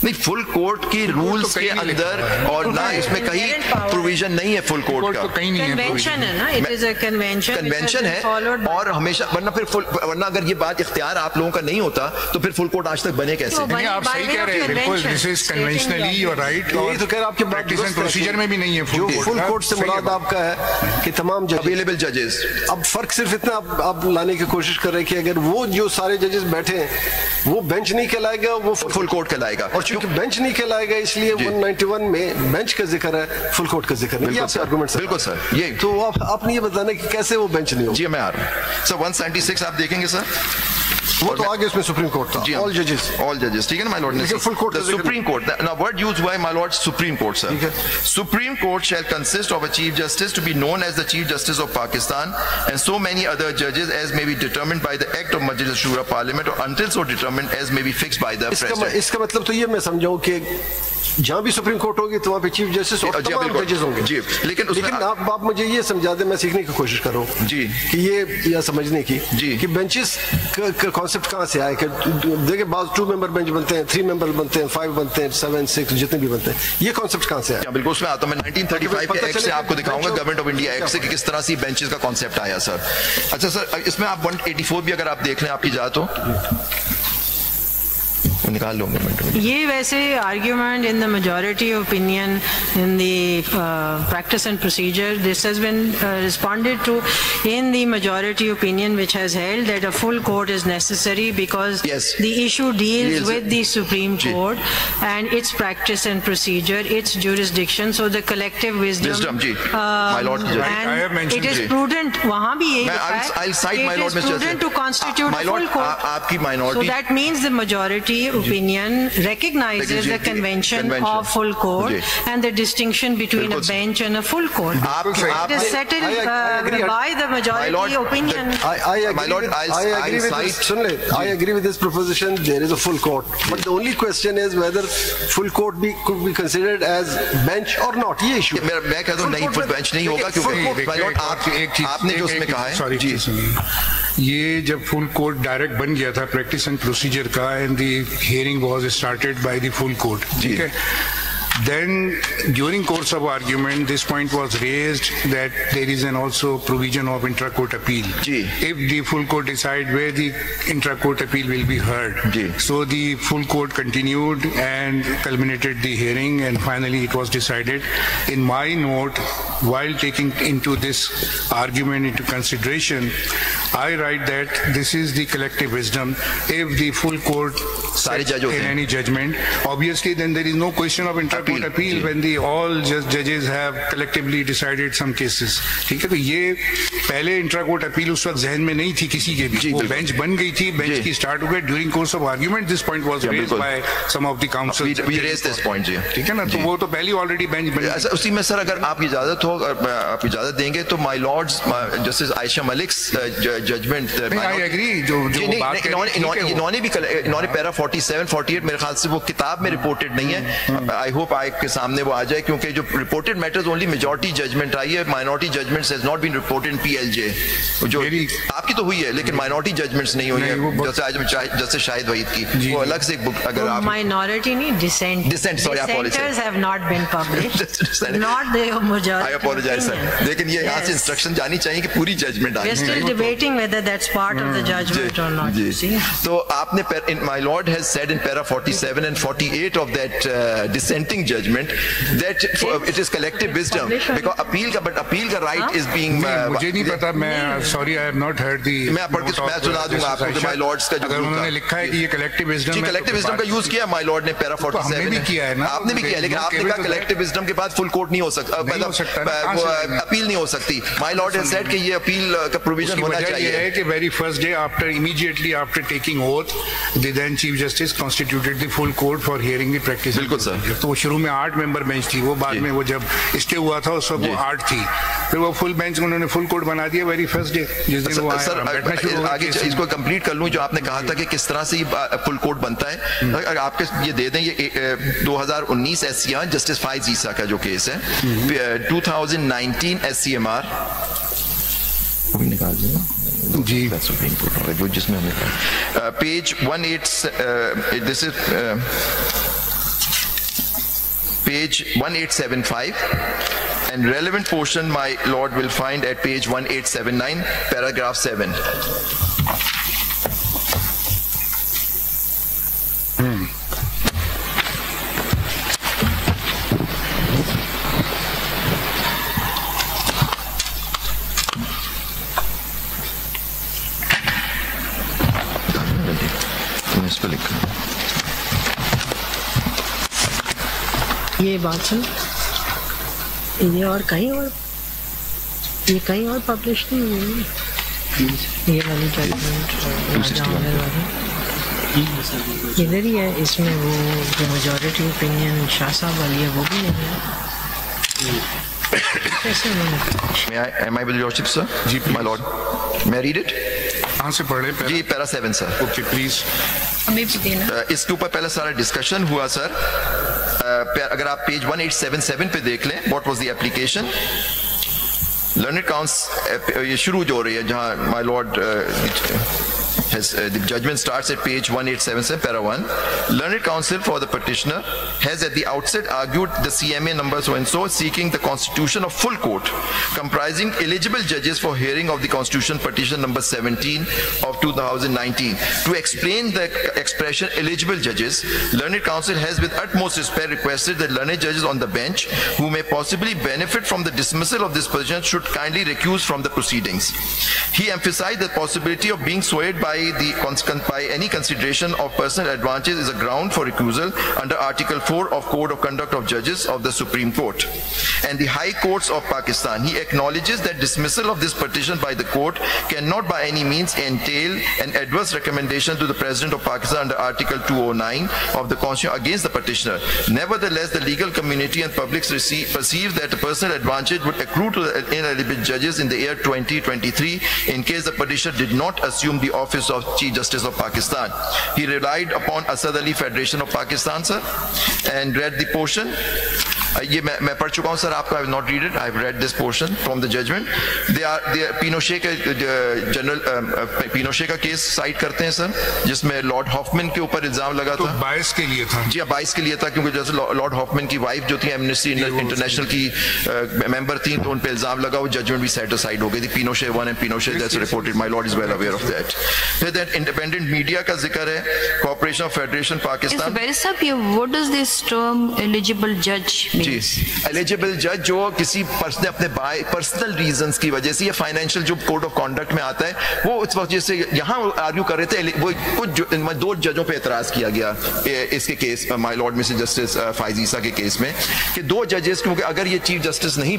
Speaker 3: नहीं, फुल कोर्ट की रूल्स के अंदर और ना इसमें कहीं प्रोविजन नहीं है फुल कोर्ट का,
Speaker 5: कहीं नहीं है।
Speaker 4: कन्वेंशन है ना, इट इज अ
Speaker 3: कन्वेंशन है, और हमेशा वरना अगर ये बात इख्तियार आप लोगों का नहीं होता तो फिर फुल कोर्ट आज तक बने कैसे?
Speaker 5: नहीं, आप सही कह रहे हैं, बिल्कुल this is conventionally your right.
Speaker 6: यही तो कह रहा आपके
Speaker 5: प्रैक्टिस एंड प्रोसीजर में भी नहीं है
Speaker 6: जो फुल कोर्ट से मुराद आपका है कि तमाम
Speaker 3: अवेलेबल जजेस।
Speaker 6: अब फर्क सिर्फ इतना आप लाने की कोशिश कर रहे हैं कि अगर वो जो सारे जजेस बैठे हैं वो बेंच नहीं कहलाएगा, वो
Speaker 3: फुल कोर्ट कहलाएगा,
Speaker 6: और चूंकि बेंच नहीं कहलाएगा इसलिए 191 में बेंच का जिक्र है, फुल कोर्ट का जिक्र नहीं। ये आपका आर्गुमेंट।
Speaker 3: बिल्कुल सर, ये
Speaker 6: तो आपने ये बताना कि कैसे वो बेंच नहीं हो।
Speaker 3: जी मैं आ रहा हूं सर। 176 आप देखेंगे सर,
Speaker 6: वो तो आगे उसमें सुप्रीम कोर्ट था, ऑल जजेस ठीक है ना my Lord.
Speaker 3: Full court the supreme court, now word used by my Lord supreme court sir. Supreme court shall consist of a chief justice to be known as the chief justice of Pakistan and so many other judges as may be determined by the act of Majlis Shura Parliament or until so determined as may be fixed by the president।
Speaker 6: इसका मतलब तो ये मैं समझाऊं कि जहां भी supreme court होगी तो वहां पे चीफ जस्टिस और तमाम जजेस होंगे जी। लेकिन आप मुझे ये समझा दें, मैं सीखने की कोशिश कर रहा हूं जी कि ये या समझने की जी कि बेंचेस का कॉन्सेप्ट कहां से आया। कि देखिए बाज 2 मेंबर बेंच बनते हैं, 3 मेंबर बनते हैं, 5 बनते हैं, 7, 6 जितने भी बनते हैं, ये कॉन्सेप्ट कहां से आया?
Speaker 3: बिल्कुल उसमें आता हूं मैं 1935 के एक्ट से आपको दिखाऊंगा, गवर्नमेंट ऑफ इंडिया एक्ट से कि किस तरह से बेंचेस का कॉन्सेप्ट आया सर। अच्छा सर, इसमें आप 184 भी अगर आप देख लें आपकी जात हो निकाल लूंगा।
Speaker 4: ये वैसे argument in the majority opinion in the practice and procedure, this has been responded to in the majority opinion which has held that a full court is necessary because the issue deals with the supreme Court and its practice and procedure, its jurisdiction, so the collective wisdom
Speaker 3: my lord
Speaker 4: and it is prudent, वहाँ भी यही
Speaker 3: I'll cite my lord
Speaker 4: Mr. prudent to constitute a full court,
Speaker 3: आपकी minority,
Speaker 4: so that means the majority opinion recognizes the convention of full court and the distinction between a bench and a full court. It is settled by the majority opinion.
Speaker 6: I agree with this proposition. There is a full court, but the only question is whether full court could be considered as bench or not. ये issue
Speaker 3: मैं कहता हूँ नहीं, full bench नहीं होगा क्योंकि आपने जो उसमें कहा है
Speaker 5: सॉरी, ये जब फुल कोर्ट डायरेक्ट बन गया था प्रैक्टिस एंड प्रोसीजर का and the hearing was started by the full court. Okay. Then during course of argument this point was raised that there is an also provision of intra-court appeal. If the full court decide where the intra-court appeal will be heard. So the full court continued and culminated the hearing and finally it was decided. In my note, while taking into this argument into consideration, I write that this is the collective wisdom. If the full court in any judgment, obviously then there is no question of intra-court appeal when the all judges have collectively decided some cases. ठीक है, तो ये पहले intra court appeal उस वक्त जहन में नहीं थी किसी के भी, वो बेंच बन गई थी, बेंच की स्टार्ट हो गई during course of argument, this point was raised by some of the counsel,
Speaker 3: we raised this point जी,
Speaker 5: ठीक है ना, तो वो तो पहले ऑलरेडी बेंच बन गई।
Speaker 3: उसी में सर अगर आपकी इजाजत हो, आप इजाजत देंगे तो my lords Justice Ayesha Malik judgment,
Speaker 5: I agree, जो बात
Speaker 3: इन्होंने भी पैरा 47, 48 मेरे ख्याल से वो किताब में रिपोर्टेड नहीं है. आई होप आपके सामने वो आ जाए, क्योंकि जो reported matters only majority judgment आई है, minority judgments has not been reported in PLJ. जो आपकी तो हुई है लेकिन माइनॉरिटी जजमेंट्स नहीं हुई है, जैसे आज जैसे शाहिद वहीद की, वो अलग से एक बुक. अगर आप
Speaker 4: माइनॉरिटी नहीं, dissent, sorry, dissenters have not been published, not the majority.
Speaker 3: I apologize, sir. लेकिन ये यहाँ से इंस्ट्रक्शन जानी चाहिए कि पूरी जजमेंट आए.
Speaker 4: We are still debating whether that's part of the judgment or not.
Speaker 3: तो आपने my lord has said in para 47 and 48 of that dissenting judgment that it is collective wisdom because appeal का right is being.
Speaker 5: मुझे नहीं पता, मैं sorry I have not heard the.
Speaker 3: मैं पढ़ के सुना दूंगा आपको कि my lords का जो
Speaker 5: उन्होंने लिखा है कि ये collective wisdom है.
Speaker 3: collective wisdom का यूज किया my lord ने para 47.
Speaker 5: हमने भी किया है ना.
Speaker 3: आपने भी किया, लेकिन आपने कहा collective wisdom के बाद full court नहीं हो सकता, अपील नहीं हो सकती. My lord has said कि ये अपील का प्रोविजन होना चाहिए.
Speaker 5: है कि very first day immediately after taking oath, the then chief justice constituted the full court for hearing the practice.
Speaker 3: बिल्कुल सर.
Speaker 5: तो वो शुरू में 8 मेंबर बेंच थी, वो बाद में वो जब स्टे हुआ था उस वक्त वो 8 थी, फिर वो फुल बेंच उन्होंने फुल कोर्ट बना दिया वेरी फर्स्ट डे जिस दिन वो आया.
Speaker 3: सर आगे इसको कंप्लीट कर लूं, जो आपने कहा था कि किस तरह से फुल कोर्ट बनता है. अगर आपके ये दे दें, ये 2019 SCR जस्टिस फाइज ईसा का जो केस है, 2019 SCMR वो निकाल दें जी, जो जिसमें हमें page 18 this is page 1875 and relevant portion my lord will find at page 1879 paragraph 7.
Speaker 4: ये बात सुन, ये और कहीं और, ये कहीं और पब्लिश नहीं हुई, ये वाली जजमेंट इधर ही है. इसमें वो जो मेजॉरिटी ओपिनियन शाह साहब वाली है वो भी नहीं है. कैसे नहीं?
Speaker 3: Am I with your lordship, sir?
Speaker 5: Ji,
Speaker 3: my lord. May I read it?
Speaker 5: कहाँ से पढ़े?
Speaker 3: जी, पैरा 7 सर.
Speaker 5: Okay please.
Speaker 4: हमें भी देना.
Speaker 3: इसके ऊपर पहले सारा डिस्कशन हुआ सर. अगर आप पेज 1877 पे देख लें, what was the application. Learned council ये शुरू जो हो रही है जहां my Lord the judgment starts at page 1877 para 1. Learned counsel for the petitioner has at the outset argued the CMA number so and so seeking the constitution of full court comprising eligible judges for hearing of the constitution petition number 17 of 2019. To explain the expression eligible judges, learned counsel has with utmost respect requested that learned judges on the bench who may possibly benefit from the dismissal of this petition should kindly recuse from the proceedings. He emphasized the possibility of being swayed by any consideration of personal advantage is a ground for recusal under Article 4 of Code of Conduct of Judges of the Supreme Court and the High Courts of Pakistan. He acknowledges that dismissal of this petition by the court cannot by any means entail an adverse recommendation to the President of Pakistan under Article 209 of the Constitution against the petitioner. Nevertheless, the legal community and public perceive that a personal advantage would accrue to the ineligible judges in the year 2023 in case the petitioner did not assume the office of Chief Justice of Pakistan. He relied upon Asad Ali Federation of Pakistan, sir, and read the portion. ये मैं पढ़ चुका हूँ sir आपको. I have not read it. I have read this portion from the judgment. They are Pinochet के general Pinochet का case site करते हैं सर, जिसमें लॉर्ड हॉफमैन के ऊपर इल्जाम लगा था.
Speaker 5: 22 के लिए था.
Speaker 3: जी 22 के लिए था, क्योंकि जैसे लॉर्ड हॉफमैन की वाइफ जो थी एमनेस्टी इंटरनेशनल की मेंबर थी, तो उन पे इल्जाम लगा, वो जजमेंट भी सेट असाइड हो गई थी. Pinochet 1 and Pinochet that's reported. My lord is well aware of that. फिर that independent media का जिक्र है, Corporation of Federation Pakistan.
Speaker 7: What does this term eligible judge mean?
Speaker 3: Ji, eligible जज जो किसी पर्सन अपने पर्सनल रीजंस की वजह से, या फाइनेंशियल जो कोड ऑफ कॉन्डक्ट में आता है, वो इस वजह से यहाँ आर्ग्यू कर रहे थे. वो कुछ 2 जजों पे एतराज किया गया इसके case my lord mister justice Faiz Isa के केस में, कि 2 जजेस, क्योंकि अगर ये चीफ जस्टिस नहीं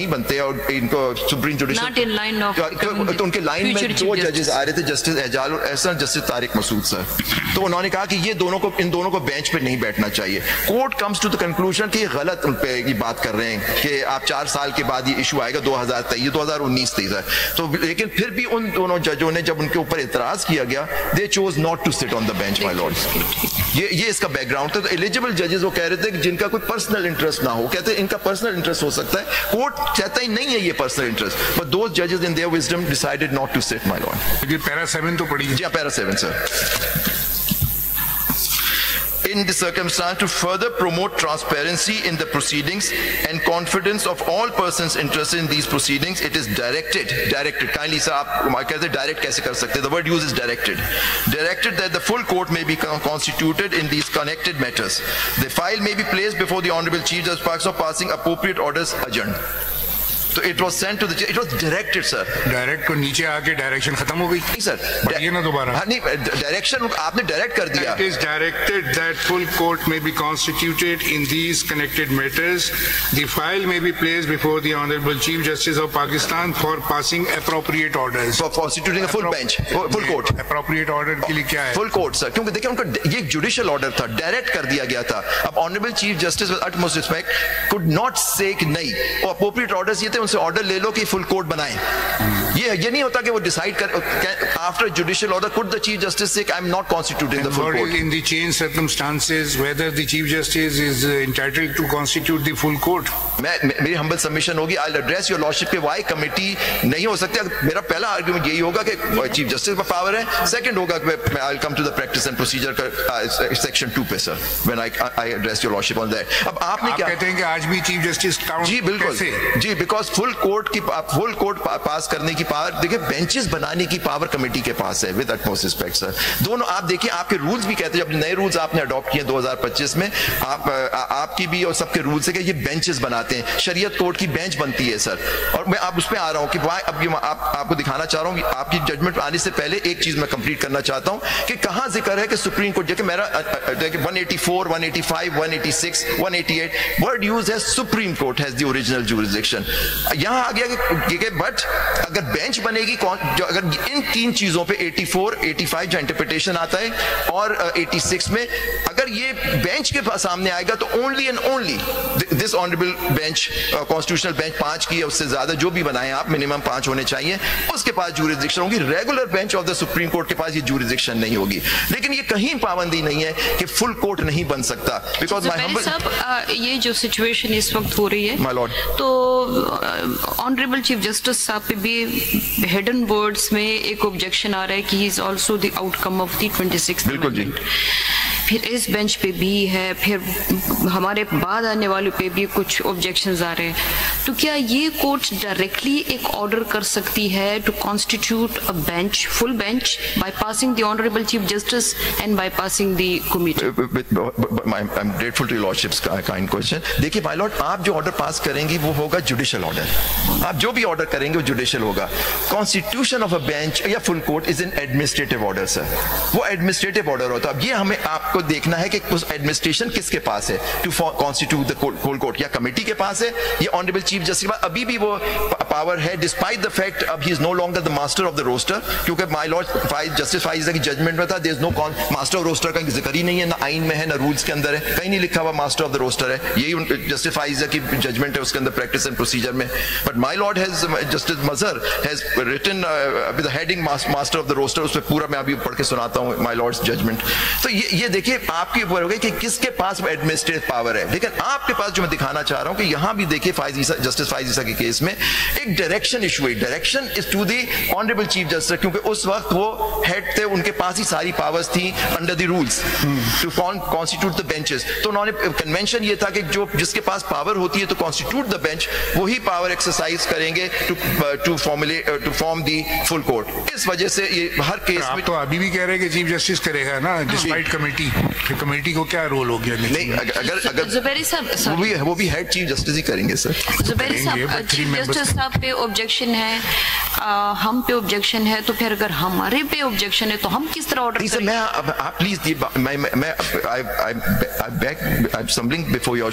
Speaker 3: बनते और इनको सुप्रीम जुडिशल, तो उनके लाइन में 2 जजेस आ रहे थे, जस्टिस एजाज और एहसन, जस्टिस तारिक मसूद सर. तो उन्होंने कहा कि इन दोनों को बेंच पे नहीं बैठना चाहिए. Court comes to the conclusion कि गलत उन पे ये बात कर रहे हैं कि आप 4 साल के बाद ये इशू आएगा 2019-23 है, तो लेकिन फिर भी उन दोनों जजों ने जब उनके ऊपर इतराज किया गया, they chose not to sit on the bench my lord. ये इसका बैकग्राउंड था। तो एलिजिबल जजेस वो कह रहे थे कि जिनका कोई पर्सनल इंटरेस्ट ना हो, कहते इनका पर्सनल इंटरेस्ट हो सकता है, कोर्ट कहता ही नहीं है ये पर्सनल इंटरेस्ट, बट दोज जजेस in their wisdom decided not to sit my lord.
Speaker 5: ये पैरा 7 तो पढ़ी
Speaker 3: जी para 7 sir. In the circumstance to further promote transparency in the proceedings and confidence of all persons interested in these proceedings, it is directed kindly sir आप कहते हैं direct कैसे कर सकते हैं, the word used is directed that the full court may be constituted in these connected matters. The file may be placed before the Honorable Chief Justice Pakistan passing appropriate orders adjourned. तो it was sent to the, it was directed sir.
Speaker 5: Direct को नीचे आके direction खत्म हो गई।
Speaker 3: नहीं sir,
Speaker 5: ये ना दोबारा।
Speaker 3: हाँ नहीं, डायरेक्शन आपने डायरेक्ट कर दिया।
Speaker 5: It is directed that full court may be constituted in these connected matters. The file may be placed before the Honorable Chief Justice of Pakistan for passing appropriate orders.
Speaker 3: For constituting a full bench, full court.
Speaker 5: Appropriate order के लिए क्या है?
Speaker 3: Full court sir, क्योंकि देखिए उनका ये judicial order था, direct कर दिया गया था। अब honourable Chief justice with utmost respect could not से कि नहीं, वो अप्रोप्रिएट ऑर्डर्स ये थे, उनसे ऑर्डर ले लो कि फुल कोर्ट बनाएं। ये नहीं होता कि वो डिसाइड कर after judicial order could the chief justice से I am not constituting the full court.
Speaker 5: In the change circumstances whether the chief justice is entitled to constitute the full court.
Speaker 3: मेरी humble submission होगी, I will address your lordship के why committee नहीं हो सकती। मेरा पहला argument यही होगा कि चीफ जस्टिस का पावर है, सेकंड होगा कि I will come to the practice and procedure का सेक्शन 2 पे sir, when I address your lordship on that. अब आपने क्या
Speaker 5: कहते हैं कि आज भी चीफ जस्टिस काउंट?
Speaker 3: जी बिल्कुल जी, बिकॉज फुल कोर्ट पास करने की पावर, देखिए बेंचेस बनाने की पावर कमेटी के पास है विद अटमोस्ट रिस्पेक्ट सर। दोनों आप देखिए, आपके रूल्स भी कहते हैं, जब नए रूल्स आपने अडॉप्ट किए 2025 में, आपकी भी और सबके रूल्स है कि ये बेंचेस बनाते हैं, शरीयत कोर्ट की बेंच बनती है सर। और मैं आप उस पर आ रहा हूँ कि अब आपको दिखाना चाह रहा हूँ, आपकी जजमेंट आने से पहले एक चीज मैं कंप्लीट करना चाहता हूँ कि कहाँ जिक्र है कि सुप्रीम कोर्ट, देखिए मेरा 184, 185, 186, 188 वर्ड यूज है supreme Court has the original jurisdiction. यहाँ आ गया कि बट अगर बेंच बनेगी, जो अगर इन 3 चीजों पे 84, 85 जो इंटरप्रिटेशन आता है और 86 में अगर ये बेंच के सामने आएगा तो only and only this honourable bench, constitutional bench 5 की या उससे ज्यादा जो भी बनाए आप, मिनिमम 5 होने चाहिए, उसके पास जुरिसडिक्शन होगी। Regular bench of the supreme court के पास ये जुरिसडिक्शन नहीं होगी। लेकिन ये कहीं पाबंदी नहीं है कि फुल कोर्ट नहीं बन सकता, बिकॉज
Speaker 7: ये जो सिचुएशन इस वक्त हो रही है
Speaker 3: माय लॉर्ड,
Speaker 7: तो ऑनरेबल चीफ जस्टिस साहब पे भी हिडन वर्ड्स में एक ऑब्जेक्शन आ रहा है कि he is also the outcome of the 26th amendment. फिर इस बेंच पे भी है, फिर हमारे बाद आने वाले पे भी कुछ ऑब्जेक्शंस आ रहे हैं। तो क्या ये कोर्ट डायरेक्टली एक ऑर्डर कर सकती है to constitute a bench, full bench, by passing the honourable Chief justice and by passing the committee?
Speaker 3: I am grateful to lordships kind question. देखिए माय लॉर्ड, आप जो ऑर्डर पास करेंगी वो होगा जुडिशियल ऑर्डर। आप जो भी ऑर्डर करेंगे वो जुडिशियल होगा। कॉन्स्टिट्यूशन ऑफ अ बेंच या full court is an administrative order sir, वो एडमिनिस्ट्रेटिव ऑर्डर होता है। अब ये हमें आपको देखना है कि उस एडमिनिस्ट्रेशन किसके पास है to constitute the full court, या कमेटी के पास है या ऑनरेबल चीफ जस्टिस के पास अभी भी वो पावर है, डिस्पाइट द फैक्ट अब he is no longer the master of the roster. क्योंकि माय लॉर्ड जस्टिस फाइजा की जजमेंट में था there is no master of roster का जिक्र ही नहीं है, ना आइन में है ना रूल्स के अंदर है, कहीं नहीं लिखा हुआ मास्टर ऑफ द रोस्टर है। यही जस्टिस फाइजा की जजमेंट है उसके अंदर प्रैक्टिस एंड प्रोसीजर में। But my lord has Justice Mazhar has written with the heading master of the roster, उस पर पूरा मैं अभी पढ़ के सुनाता हूँ माय लॉर्ड्स जजमेंट। तो ये देखिए आपके ऊपर होगा कि किसके पास एडमिनिस्ट्रेटिव पावर है। लेकिन आपके पास जो मैं दिखाना चाह रहा हूं कि यहां भी देखिए जस्टिस फाइजा के केस में एक डायरेक्शन इशू है। Direction is to the honourable Chief Justice, क्योंकि उस वक्त वो हेड थे, उनके पास ही सारी पावर्स थी under the rules to constitute the benches. तो उन्होंने कन्वेंशन ये था कि जो जिसके पास पावर होती है तो कॉन्स्टिट्यूट द बेंच, वही पावर एक्सरसाइज करेंगे to form the full court. इस वजह से ये हर केस में
Speaker 5: तो अभी भी कह रहे हैं कि चीफ जस्टिस करेगा ना डिस्पाइट कमेटी, फिर कमेटी को क्या रोल हो गया?
Speaker 3: नहीं, अगर
Speaker 7: ज़ुबैरी साहब
Speaker 3: वो भी हेड चीफ जस्टिस ही करेंगे सर।
Speaker 7: ज़ुबैरी साहब, चीफ जस्टिस साहब पे ऑब्जेक्शन है, हम पे ऑब्जेक्शन है, तो फिर अगर हमारे पे ऑब्जेक्शन है तो हम किस तरह ऑर्डर करेंगे?
Speaker 3: मैं आप प्लीज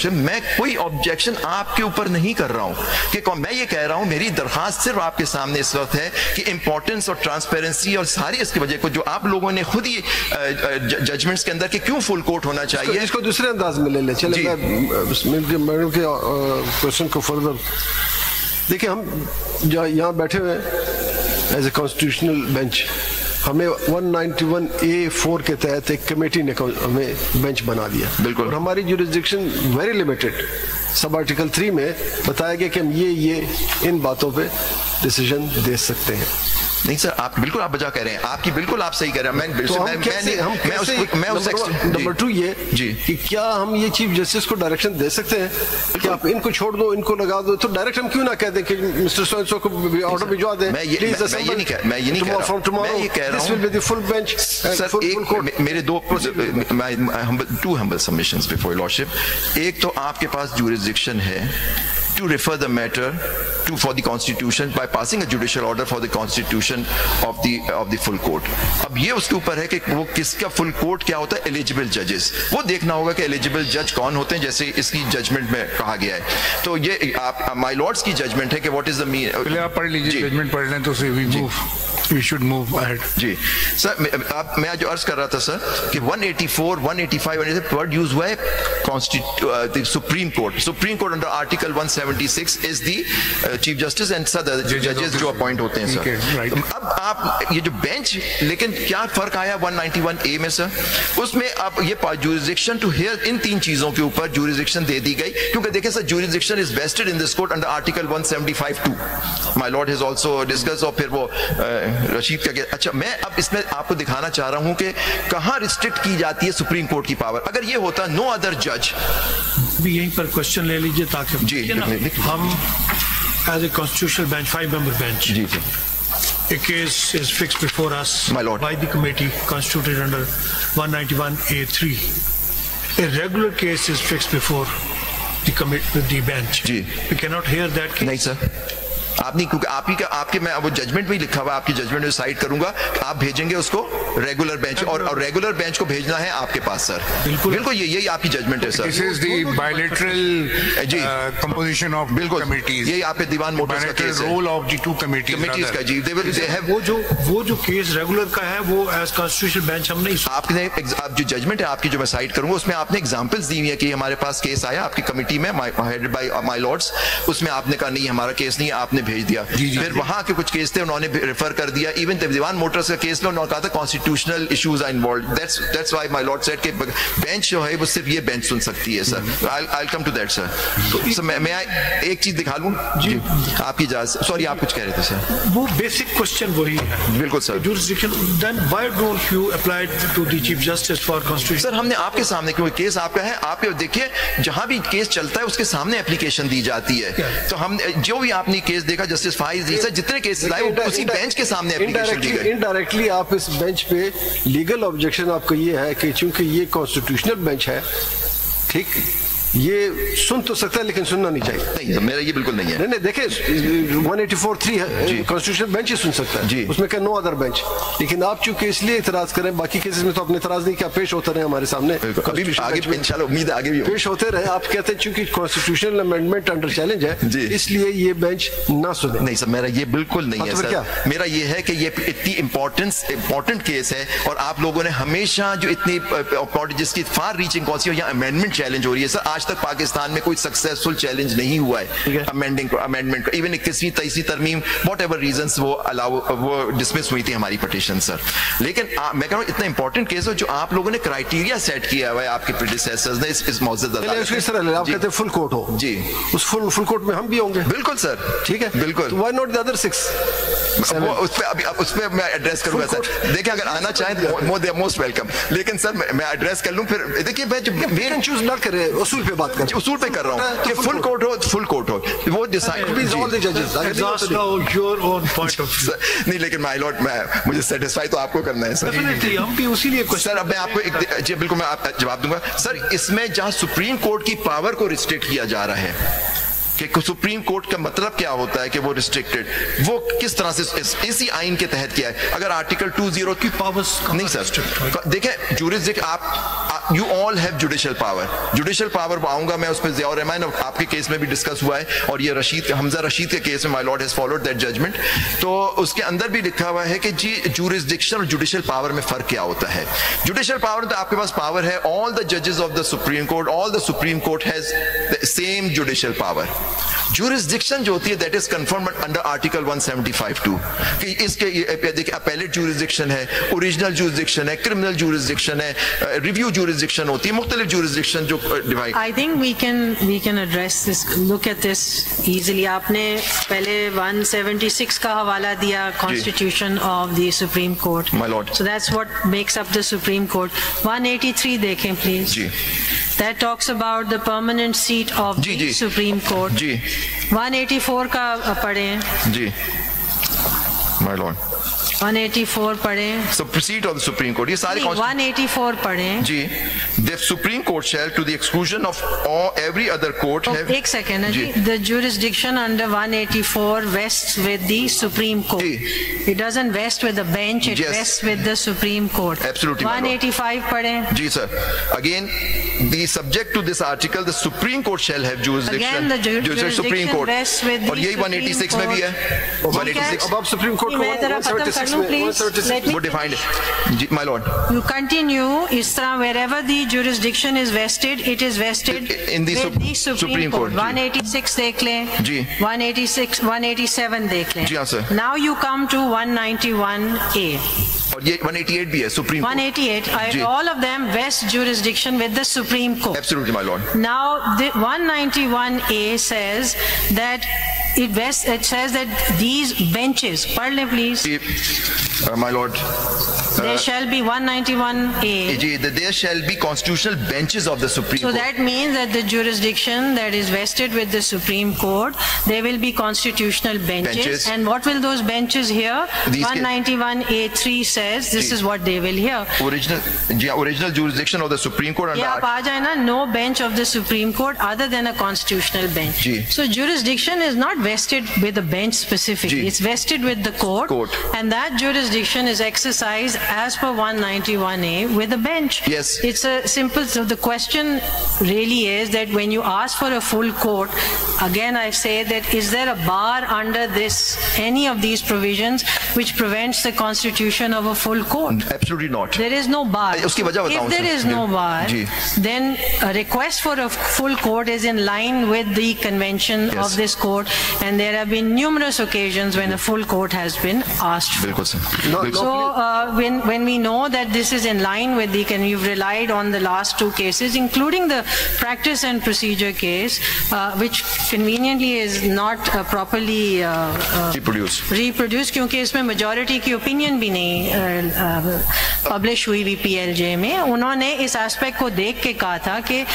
Speaker 3: मैं कोई ऑब्जेक्शन आपके ऊपर नहीं कर रहा हूं कि मैं ये कह रहा हूं, मेरी दरखास्त सिर्फ आपके सामने इस वक्त है कि इंपॉर्टेंस और ट्रांसपेरेंसी और सारी इसकी वजह को जो आप लोगों ने खुद ही जजमेंट्स के अंदर कि क्यों फुल कोर्ट होना चाहिए।
Speaker 6: इसको दूसरे अंदाज में ले लें। चले मैं मैडम के क्वेश्चन को फर्दर देखिए, हम यहाँ बैठे हुए हैं एज ए कॉन्स्टिट्यूशनल बेंच, हमें 191A4 के तहत एक कमेटी ने हमें बेंच बना दिया।
Speaker 3: बिल्कुल।
Speaker 6: और हमारी jurisdiction very limited, sub article 3 में बताया गया कि हम ये इन बातों पे डिसीजन दे सकते हैं।
Speaker 3: नहीं सर, आप बिल्कुल आप बजा कह रहे हैं, आपकी बिल्कुल आप सही कह रहे हैं।
Speaker 6: नंबर 2 ये जी कि क्या हम ये चीफ जस्टिस को डायरेक्शन दे सकते हैं कि आप इनको छोड़ दो, इनको लगा दो, तो डायरेक्ट हम क्यों ना कह दें कि मिस्टर सो को ऑर्डर भिजवा दें।
Speaker 3: मैं ये नहीं कह रहा हूं, मैं ये कह रहा हूं
Speaker 6: this will be the full bench.
Speaker 3: Sir एक मेरे two humble submissions before lordship. एक तो आपके पास जुरिस्डिक्शन है to refer the matter for the constitution by passing a judicial order for the constitution of the full court। अब ये उसके ऊपर है कि वो किसका फुल कोर्ट क्या होता है, एलिजिबल जजेस, वो देखना होगा कि एलिजिबल जज कौन होते हैं, जैसे इसकी जजमेंट में कहा गया है। तो ये आप माय लॉर्ड्स की जजमेंट है कि व्हाट इज द मीन।
Speaker 5: पहले आप पढ़ लीजिए जजमेंट, पढ़ लें तो we should move ahead।
Speaker 3: जी सर, मैं जो अर्ज कर रहा था सर कि 184, 185 वर्ड यूज हुआ है supreme court under article 176 is the chief justice and सदर जजेस जो अपॉइंट होते हैं सर। अब आप ये जो बेंच, लेकिन क्या फर्क आया 191A में सर, उसमें आप ये जुरिस्डिक्शन टू हियर इन 3 चीजों के ऊपर जुरिस्डिक्शन दे दी गई, क्योंकि देखें sir jurisdiction is vested in this court under article 175(2) my lord has also discuss. और फिर वो रशीद का। अच्छा, मैं अब इसमें आपको दिखाना चाह रहा हूं कि कहां रिस्ट्रिक्ट की जाती है सुप्रीम कोर्ट की पावर। अगर ये होता नो अदर जज,
Speaker 1: भी यहीं पर क्वेश्चन ले लीजिए ताकि
Speaker 3: जी
Speaker 1: हम एज ए कॉन्स्टिट्यूशनल बेंच 5 member बेंच,
Speaker 3: जी
Speaker 1: a case is fixed before us
Speaker 3: My lord.
Speaker 1: by the committee constituted under 191A3. A regular case is fixed before the bench.
Speaker 3: जी।
Speaker 1: We cannot hear that case.
Speaker 3: नहीं sir, आप नहीं, क्योंकि आपके मैं वो judgement में लिखा हुआ, आपकी जजमेंट में साइड करूंगा, आप भेजेंगे उसको रेगुलर बेंच, और रेगुलर बेंच को भेजना है आपके पास सर। बिल्कुल यही आपकी जजमेंट है sir.
Speaker 5: This is the bilateral composition of
Speaker 3: बिल्कुल
Speaker 5: कमिटीज,
Speaker 3: यही आपके दीवान मोटर्स का केस है,
Speaker 5: रोल ऑफ द 2 कमिटीज
Speaker 3: का जी। दे हैव
Speaker 1: वो जो केस रेगुलर का है वो एज कॉन्स्टिट्यूशनल बेंच हमने
Speaker 3: आपने आप जो जजमेंट है आपकी जो मैं साइड करूंगा उसमें आपने एग्जांपल्स दी हुई है कि हमारे पास केस आया आपकी कमिटी में हेडेड बाय माय लॉर्ड्स, उसमें आपने कहा नहीं हमारा केस नहीं है, आपने भेज दिया। फिर वहां के कुछ केस थे उन्होंने रेफर कर दिया, इवन दीवान मोटर्स का केस में उन्होंने कहा था constitutional issues are involved. That's why my lord said कि बेंच जो है वो सिर्फ ये बेंच सुन सकती है sir. I will come to that sir. So मैं एक चीज दिखा लूं जी, आपकी इजाजत। सॉरी, आप कुछ कह रहे थे सर।
Speaker 1: वो बेसिक क्वेश्चन वही है।
Speaker 3: बिल्कुल sir.
Speaker 1: jurisdiction, then why don't you apply to the chief justice for constitution?
Speaker 3: Sir हमने आपके सामने, क्योंकि केस आपका है, आप देखिए जहां भी केस चलता है उसके सामने एप्लीकेशन दी जाती है। तो हम जो भी आपने केस देखा जस्टिस जितने केसेस आए उसी बेंच के सामने एप्लीकेशन दी गई।
Speaker 6: इनडायरेक्टली आप इस बेंच पे लीगल ऑब्जेक्शन आपका ये है कि चूंकि ये कॉन्स्टिट्यूशनल बेंच है, ठीक, ये सुन तो सकता है लेकिन सुनना नहीं चाहिए।
Speaker 3: नहीं, मेरा ये बिल्कुल नहीं है।
Speaker 6: नहीं देखिए 184(3) कॉन्स्टिट्यूशनल बेंच ही सुन सकता है जी, उसमें क्या नो अदर बेंच। लेकिन आप चूंकि इसलिए इतराज करें, बाकी केसेस में तो अपने इतराज नहीं किया, पेश होते रहे हमारे सामने,
Speaker 3: कभी भी आगे इंशाल्लाह उम्मीद आगे भी
Speaker 6: पेश होते रहे। आप कहते हैं चूंकि कॉन्स्टिट्यूशनल अमेंडमेंट अंडर चैलेंज है इसलिए ये बेंच ना सुने।
Speaker 3: नहीं सर, मेरा ये बिल्कुल नहीं है सर। मेरा ये है कि ये इतनी इंपॉर्टेंट केस है और आप लोगों ने हमेशा जो इतनी जिसकी फार रीचिंग पॉलिसी या अमेंडमेंट चैलेंज हो रही है सर, आज तक पाकिस्तान में कोई सक्सेसफुल चैलेंज नहीं हुआ है अमेंडमेंट को। इवन 21वीं 23वीं तरमीम व्हाटएवर रीजंस वो डिसमिस हुई थी हमारी पिटीशन सर। लेकिन मैं कह रहा हूं इतना इंपॉर्टेंट केस है जो आप लोगों ने क्राइटेरिया सेट किया हुआ है आपके प्रेडिसेसर्स ने इस मौजूद
Speaker 6: आप कहते हैं फुल कोर्ट हो जी, उस फुल कोर्ट में हम भी होंगे।
Speaker 3: बिल्कुल सर,
Speaker 6: ठीक है,
Speaker 3: बिल्कुल।
Speaker 6: व्हाई नॉट द अदर 6
Speaker 3: उस पे मैं एड्रेस करूंगा सर। देखिए अगर आना चाहें तो मोस्ट वेलकम, लेकिन सर मैं एड्रेस कर लूं। फिर देखिए मैं
Speaker 6: चूज ना करें, उसूल पे बात करें,
Speaker 3: उसूल पे कर रहा हूं कि फुल कोर्ट हो वो डिसाइड
Speaker 6: ऑल द जजेस
Speaker 1: your own point of view.
Speaker 3: नहीं, लेकिन माय लॉर्ड मुझे सेटिस्फाई तो आपको करना है सर।
Speaker 1: डेफिनेटली हम भी उसी लिए
Speaker 3: सर अब मैं आपको जी बिल्कुल मैं जवाब दूंगा सर। इसमें जहां सुप्रीम कोर्ट की पावर को रिस्ट्रिक्ट किया जा रहा है कि सुप्रीम कोर्ट का मतलब क्या होता है कि वो रिस्ट्रिक्टेड, वो किस तरह से इसी आइन के तहत किया है। अगर आर्टिकल 20
Speaker 1: की पावर्स
Speaker 3: नहीं सर, देखें जुरिस्डिक्शन आप you all have judicial power. Judicial power आऊंगा मैं उस पर, ज़िया रहमान आपके केस में भी डिस्कस हुआ है, और ये हमजा रशीद के केस में my lord has followed that judgment. तो उसके अंदर भी लिखा हुआ है कि जी जुरिस्डिक्शन और जुडिशियल पावर में फर्क क्या होता है. जुडिशियल पावर तो आपके पास पावर है, ऑल द जजेस of the supreme Court, all the supreme Court has the same judicial power. Jurisdiction जो होती है that is confirmed under article 175(2) कि इसके देखिए अपेलेट जुरिस्डिक्शन है, ओरिजिनल जुरिस्डिक्शन है, क्रिमिनल जुरिस्डिक्शन है, रिव्यू जुरिस्डिक्शन होती है, मुख्तलिफ जुरिस्डिक्शन जो divide.
Speaker 4: I think we can address this, look at this easily. आपने पहले 176 का हवाला दिया, Constitution of the Supreme Court.
Speaker 3: My lord.
Speaker 4: So that's what makes up the Supreme Court. 183 देखें please.
Speaker 3: Ji.
Speaker 4: That talks about the permanent seat of the Supreme Court.
Speaker 3: जी.
Speaker 4: 184 का पढ़ें.
Speaker 3: जी. My lord.
Speaker 4: 184 पढ़ें.
Speaker 3: So proceed of the Supreme Court. ये सारी
Speaker 4: 184 पढ़ें.
Speaker 3: जी. The Supreme Court shall, to the exclusion of all every other court, have.
Speaker 4: एक second जी. The jurisdiction under 184 vests with the Supreme Court. It doesn't vest with the bench. It vests with the Supreme Court.
Speaker 3: Absolutely.
Speaker 4: 185 पढ़ें.
Speaker 3: जी sir. Again, the subject to this article, the Supreme Court shall have jurisdiction.
Speaker 4: Again, the jurisdiction
Speaker 3: Supreme Court.
Speaker 4: vests with the
Speaker 3: और यही 186 में भी है. 186.
Speaker 6: अब आप supreme court को 176 में
Speaker 3: वो डिफाइंड है. जी my lord.
Speaker 4: You continue. इस तरह wherever the jurisdiction is vested, it is vested
Speaker 3: in the
Speaker 4: with the Supreme Court. 186 देख लें.
Speaker 3: जी.
Speaker 4: 186, 187 देख लें.
Speaker 3: जी हाँ sir.
Speaker 4: Now you come to 191A.
Speaker 3: और ये 188 भी है Supreme Court.
Speaker 4: 188. All of them vest jurisdiction with the Supreme Court.
Speaker 3: Absolutely, my lord.
Speaker 4: Now, the 191A says that it says that these benches, pardon me please.
Speaker 3: My lord.
Speaker 4: There shall be 191A.
Speaker 3: There shall be constitutional benches of the Supreme Court.
Speaker 4: So that means that the jurisdiction that is vested with the Supreme Court, there will be constitutional benches. And what will those benches hear? 191A3 says this is what they will hear.
Speaker 3: Original jurisdiction of the Supreme Court.
Speaker 4: Yeah, आप आ जाए ना, no bench of the Supreme Court other than a constitutional bench. So jurisdiction is not vested with a bench specifically. It's vested with the court. And that jurisdiction is exercised as per 191A with a bench.
Speaker 3: Yes.
Speaker 4: It's a simple, so the question really is that when you ask for a full court, again I say that is there a bar under this, any of these provisions which prevents the constitution of a full court?
Speaker 3: Absolutely not.
Speaker 4: There is no bar. If there is no bar, then a request for a full court is in line with the convention of this court, and there have been numerous occasions when a full court has been asked for. So when we know that this is in line with the, and you've relied on the last two cases, including the practice and procedure case, which conveniently is not properly reproduced क्योंकि इसमें majority की opinion भी नहीं publish हुई भी PLJ में. उन्होंने इस aspect को देख के कहा था कि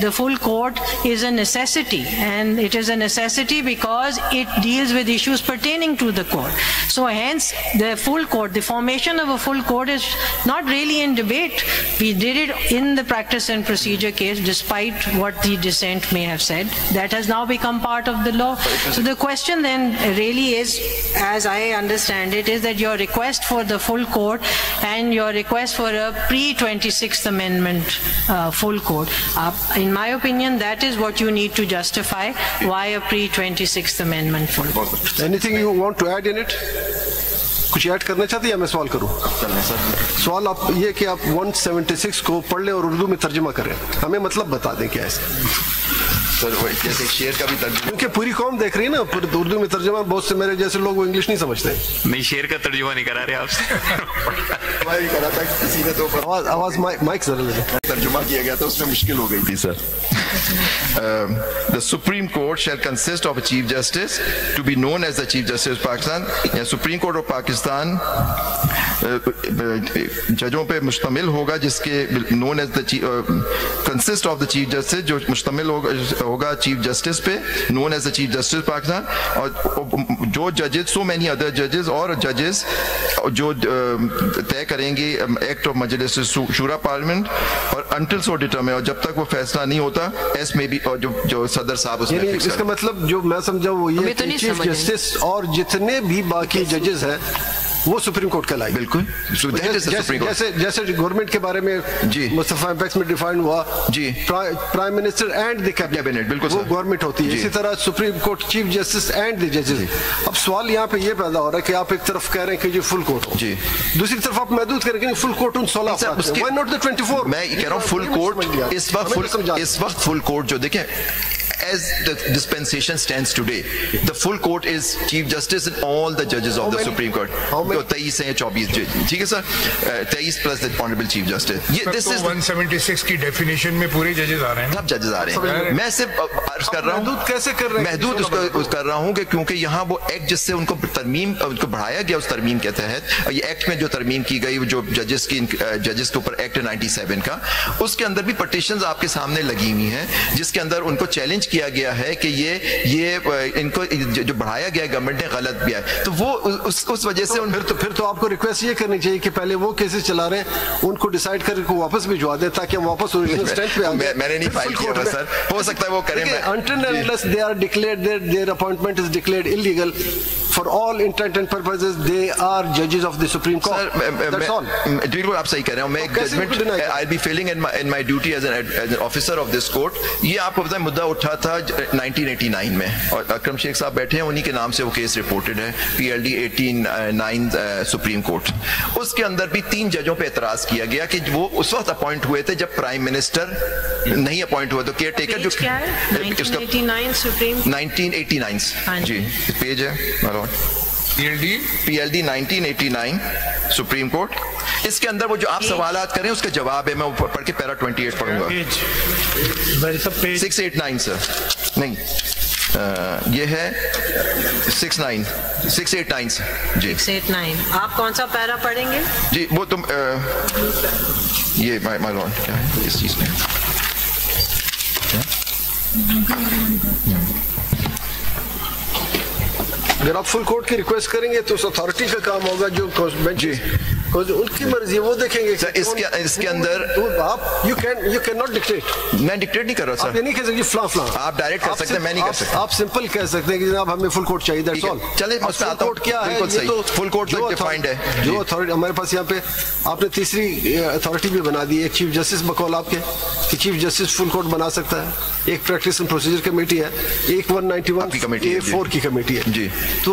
Speaker 4: the full court is a necessity, and it is a necessity because it deals with issues pertaining to the court. So hence the full court, the formation of a full court is not really in debate. We did it in the practice and procedure case despite what the dissent may have said. That has now become part of the law. So the question then really is, as I understand it, is that your request for the full court and your request for a pre-26th Amendment full court. In my opinion, that is what you need to justify why a pre-26th Amendment full court.
Speaker 6: Anything you want to add in it? कुछ add करना चाहते हैं या मैं सवाल करूं? सवाल आप ये कि आप 176 को पढ़ लें और उर्दू में तर्जुमा करें, हमें मतलब बता दें क्या है
Speaker 3: जैसे शेर का भी तर्जुमा,
Speaker 6: क्योंकि पूरी कौम देख रही है ना, उर्दू में तर्जुमा, बहुत से मेरे जैसे लोग वो इंग्लिश नहीं समझते.
Speaker 8: नहीं, शेर का तर्जुमा नहीं करा रहे आपसे.
Speaker 6: आवाज माइक जरा
Speaker 3: तर्जुमा किया गया था, उसमें मुश्किल हो गई थी sir. The Supreme Court shall consist of a Chief Justice to be known as the Chief Justice of Pakistan. या Supreme Court of Pakistan जजों पे मुश्तमिल होगा जिसके known as the consist of the Chief Justice, जो मुश्तमिल होगा Chief Justice पे, known as the Chief Justice of Pakistan, और जो judges, so many other judges और judges जो तय करेंगे Act of Majlis Shura Parliament, और until so determined, और जब तक वो फैसला नहीं होता एस में भी, और जो सदर साहब उसमें फिक्स
Speaker 6: इसका मतलब जो मैं समझा वो ये चीफ जस्टिस और जितने भी बाकी जजेस हैं वो सुप्रीम कोर्ट कहलाएगी।
Speaker 3: बिल्कुल,
Speaker 6: जैसे गवर्नमेंट के बारे में
Speaker 3: जी
Speaker 6: मुस्तफा इंपैक्ट में डिफाइन हुआ
Speaker 3: जी,
Speaker 6: prime minister and the cabinet,
Speaker 3: बिल्कुल
Speaker 6: वो गवर्नमेंट होती है। इसी तरह Supreme Court chief justice and the जजेस। अब सवाल यहाँ पे ये पैदा हो रहा है कि आप एक तरफ कह रहे हैं कि ये फुल कोर्ट हो,
Speaker 3: जी,
Speaker 6: दूसरी तरफ आप महदूद करेंगे फुल कोर्ट उन 16 व्हाई नॉट द 24।
Speaker 3: मैं कह रहा हूँ फुल कोर्ट इस वक्त फुल कोर्ट जो देखें as the dispensation stands today, the full court is Chief Justice and all the judges of the Supreme Court. तो 23 हैं 24, ठीक है sir, 23 plus the Honorable Chief Justice.
Speaker 5: ये this is 176 की डेफिनेशन में पूरे जजेस आ रहे हैं, सब
Speaker 3: जजेस आ रहे हैं। मैं सिर्फ अर्ज कर रहा हूँ
Speaker 6: महदूद कैसे कर रहे हैं,
Speaker 3: महदूद उसको कर रहा हूँ कि क्योंकि यहाँ वो एक्ट जिससे उनको तरमीम उनको बढ़ाया गया, उस तरमीम के तहत ये एक्ट में जो तरमीम की गई, जो जजेस के ऊपर एक्ट 97 का, उसके अंदर भी पटिशंस आपके सामने लगी हुई हैं, जिसके अंदर उनको चैलेंज किया गया है कि ये इनको जो बढ़ाया गया गवर्नमेंट ने गलत भी है। तो वो उस वजह से
Speaker 6: फिर तो आपको रिक्वेस्ट ये करनी चाहिए कि पहले वो केसेस चला रहे हैं उनको डिसाइड करके वापस भिजवा दें ताकि हम वापस ओरिजिनल स्टैंड पे आ जाए।
Speaker 3: मैंने नहीं फाइल किया सर, हो सकता है वो करें।
Speaker 6: Until and unless they are declared their appointment is declared illegal, for all intent and purposes they are judges of the Supreme Court. That's all.
Speaker 3: बिल्कुल आप सही कह रहे हो। मैं एक judgement I'll be failing in my duty as an officer of this court। ये आपको पता है मुद्दा उठा था 1989 में और अकरम शेख साहब बैठे हैं, उन्हीं के नाम से वो केस रिपोर्टेड है, PLD 18-9 सुप्रीम कोर्ट। उसके अंदर भी 3 जजों पे एतराज किया गया कि वो उस वक्त अपॉइंट हुए थे जब प्राइम मिनिस्टर नहीं अपॉइंट हुआ, तो केयर टेकर जो
Speaker 4: 1989 सुप्रीम
Speaker 3: 1989 जी पेज है PLD 1989 सुप्रीम कोर्ट। इसके अंदर वो जो आप सवालात करें उसका जवाब है, मैं ऊपर पढ़ के पैरा 28 पढ़ूंगा। 689 सर, नहीं ये है 689 जी
Speaker 4: 689। आप कौन सा पैरा पढ़ेंगे
Speaker 3: जी? वो तुम ये माय लॉर्ड क्या है इस चीज में?
Speaker 6: अगर आप फुल कोर्ट की रिक्वेस्ट करेंगे तो उस अथॉरिटी का काम होगा जो बेंच जी उनकी मर्जी वो देखेंगे।
Speaker 3: सर इसके अंदर
Speaker 6: आप यू कैन नॉट डिक्टेट।
Speaker 3: मैं डिक्टेट नहीं कर रहा सर,
Speaker 6: आप ये नहीं कह सकते फ्ला
Speaker 3: आप डायरेक्ट कर सकते हैं, मैं नहीं कर सकता।
Speaker 6: आप सिंपल कह सकते हैं कि जनाब हमें फुल कोर्ट चाहिए, दैट्स ऑल।
Speaker 3: चले मैं उसमें आता हूं।
Speaker 6: क्या है ये तो
Speaker 3: फुल कोर्ट जो डिफाइंड है,
Speaker 6: जो अथॉरिटी हमारे पास यहाँ पे आपने तीसरी अथॉरिटी भी बना दी है, चीफ जस्टिस बकौल आपके कि चीफ जस्टिस फुल कोर्ट बना सकता है। एक प्रैक्टिस एंड प्रोसीजर कमेटी है, एक 191 A4 की कमेटी है जी। तो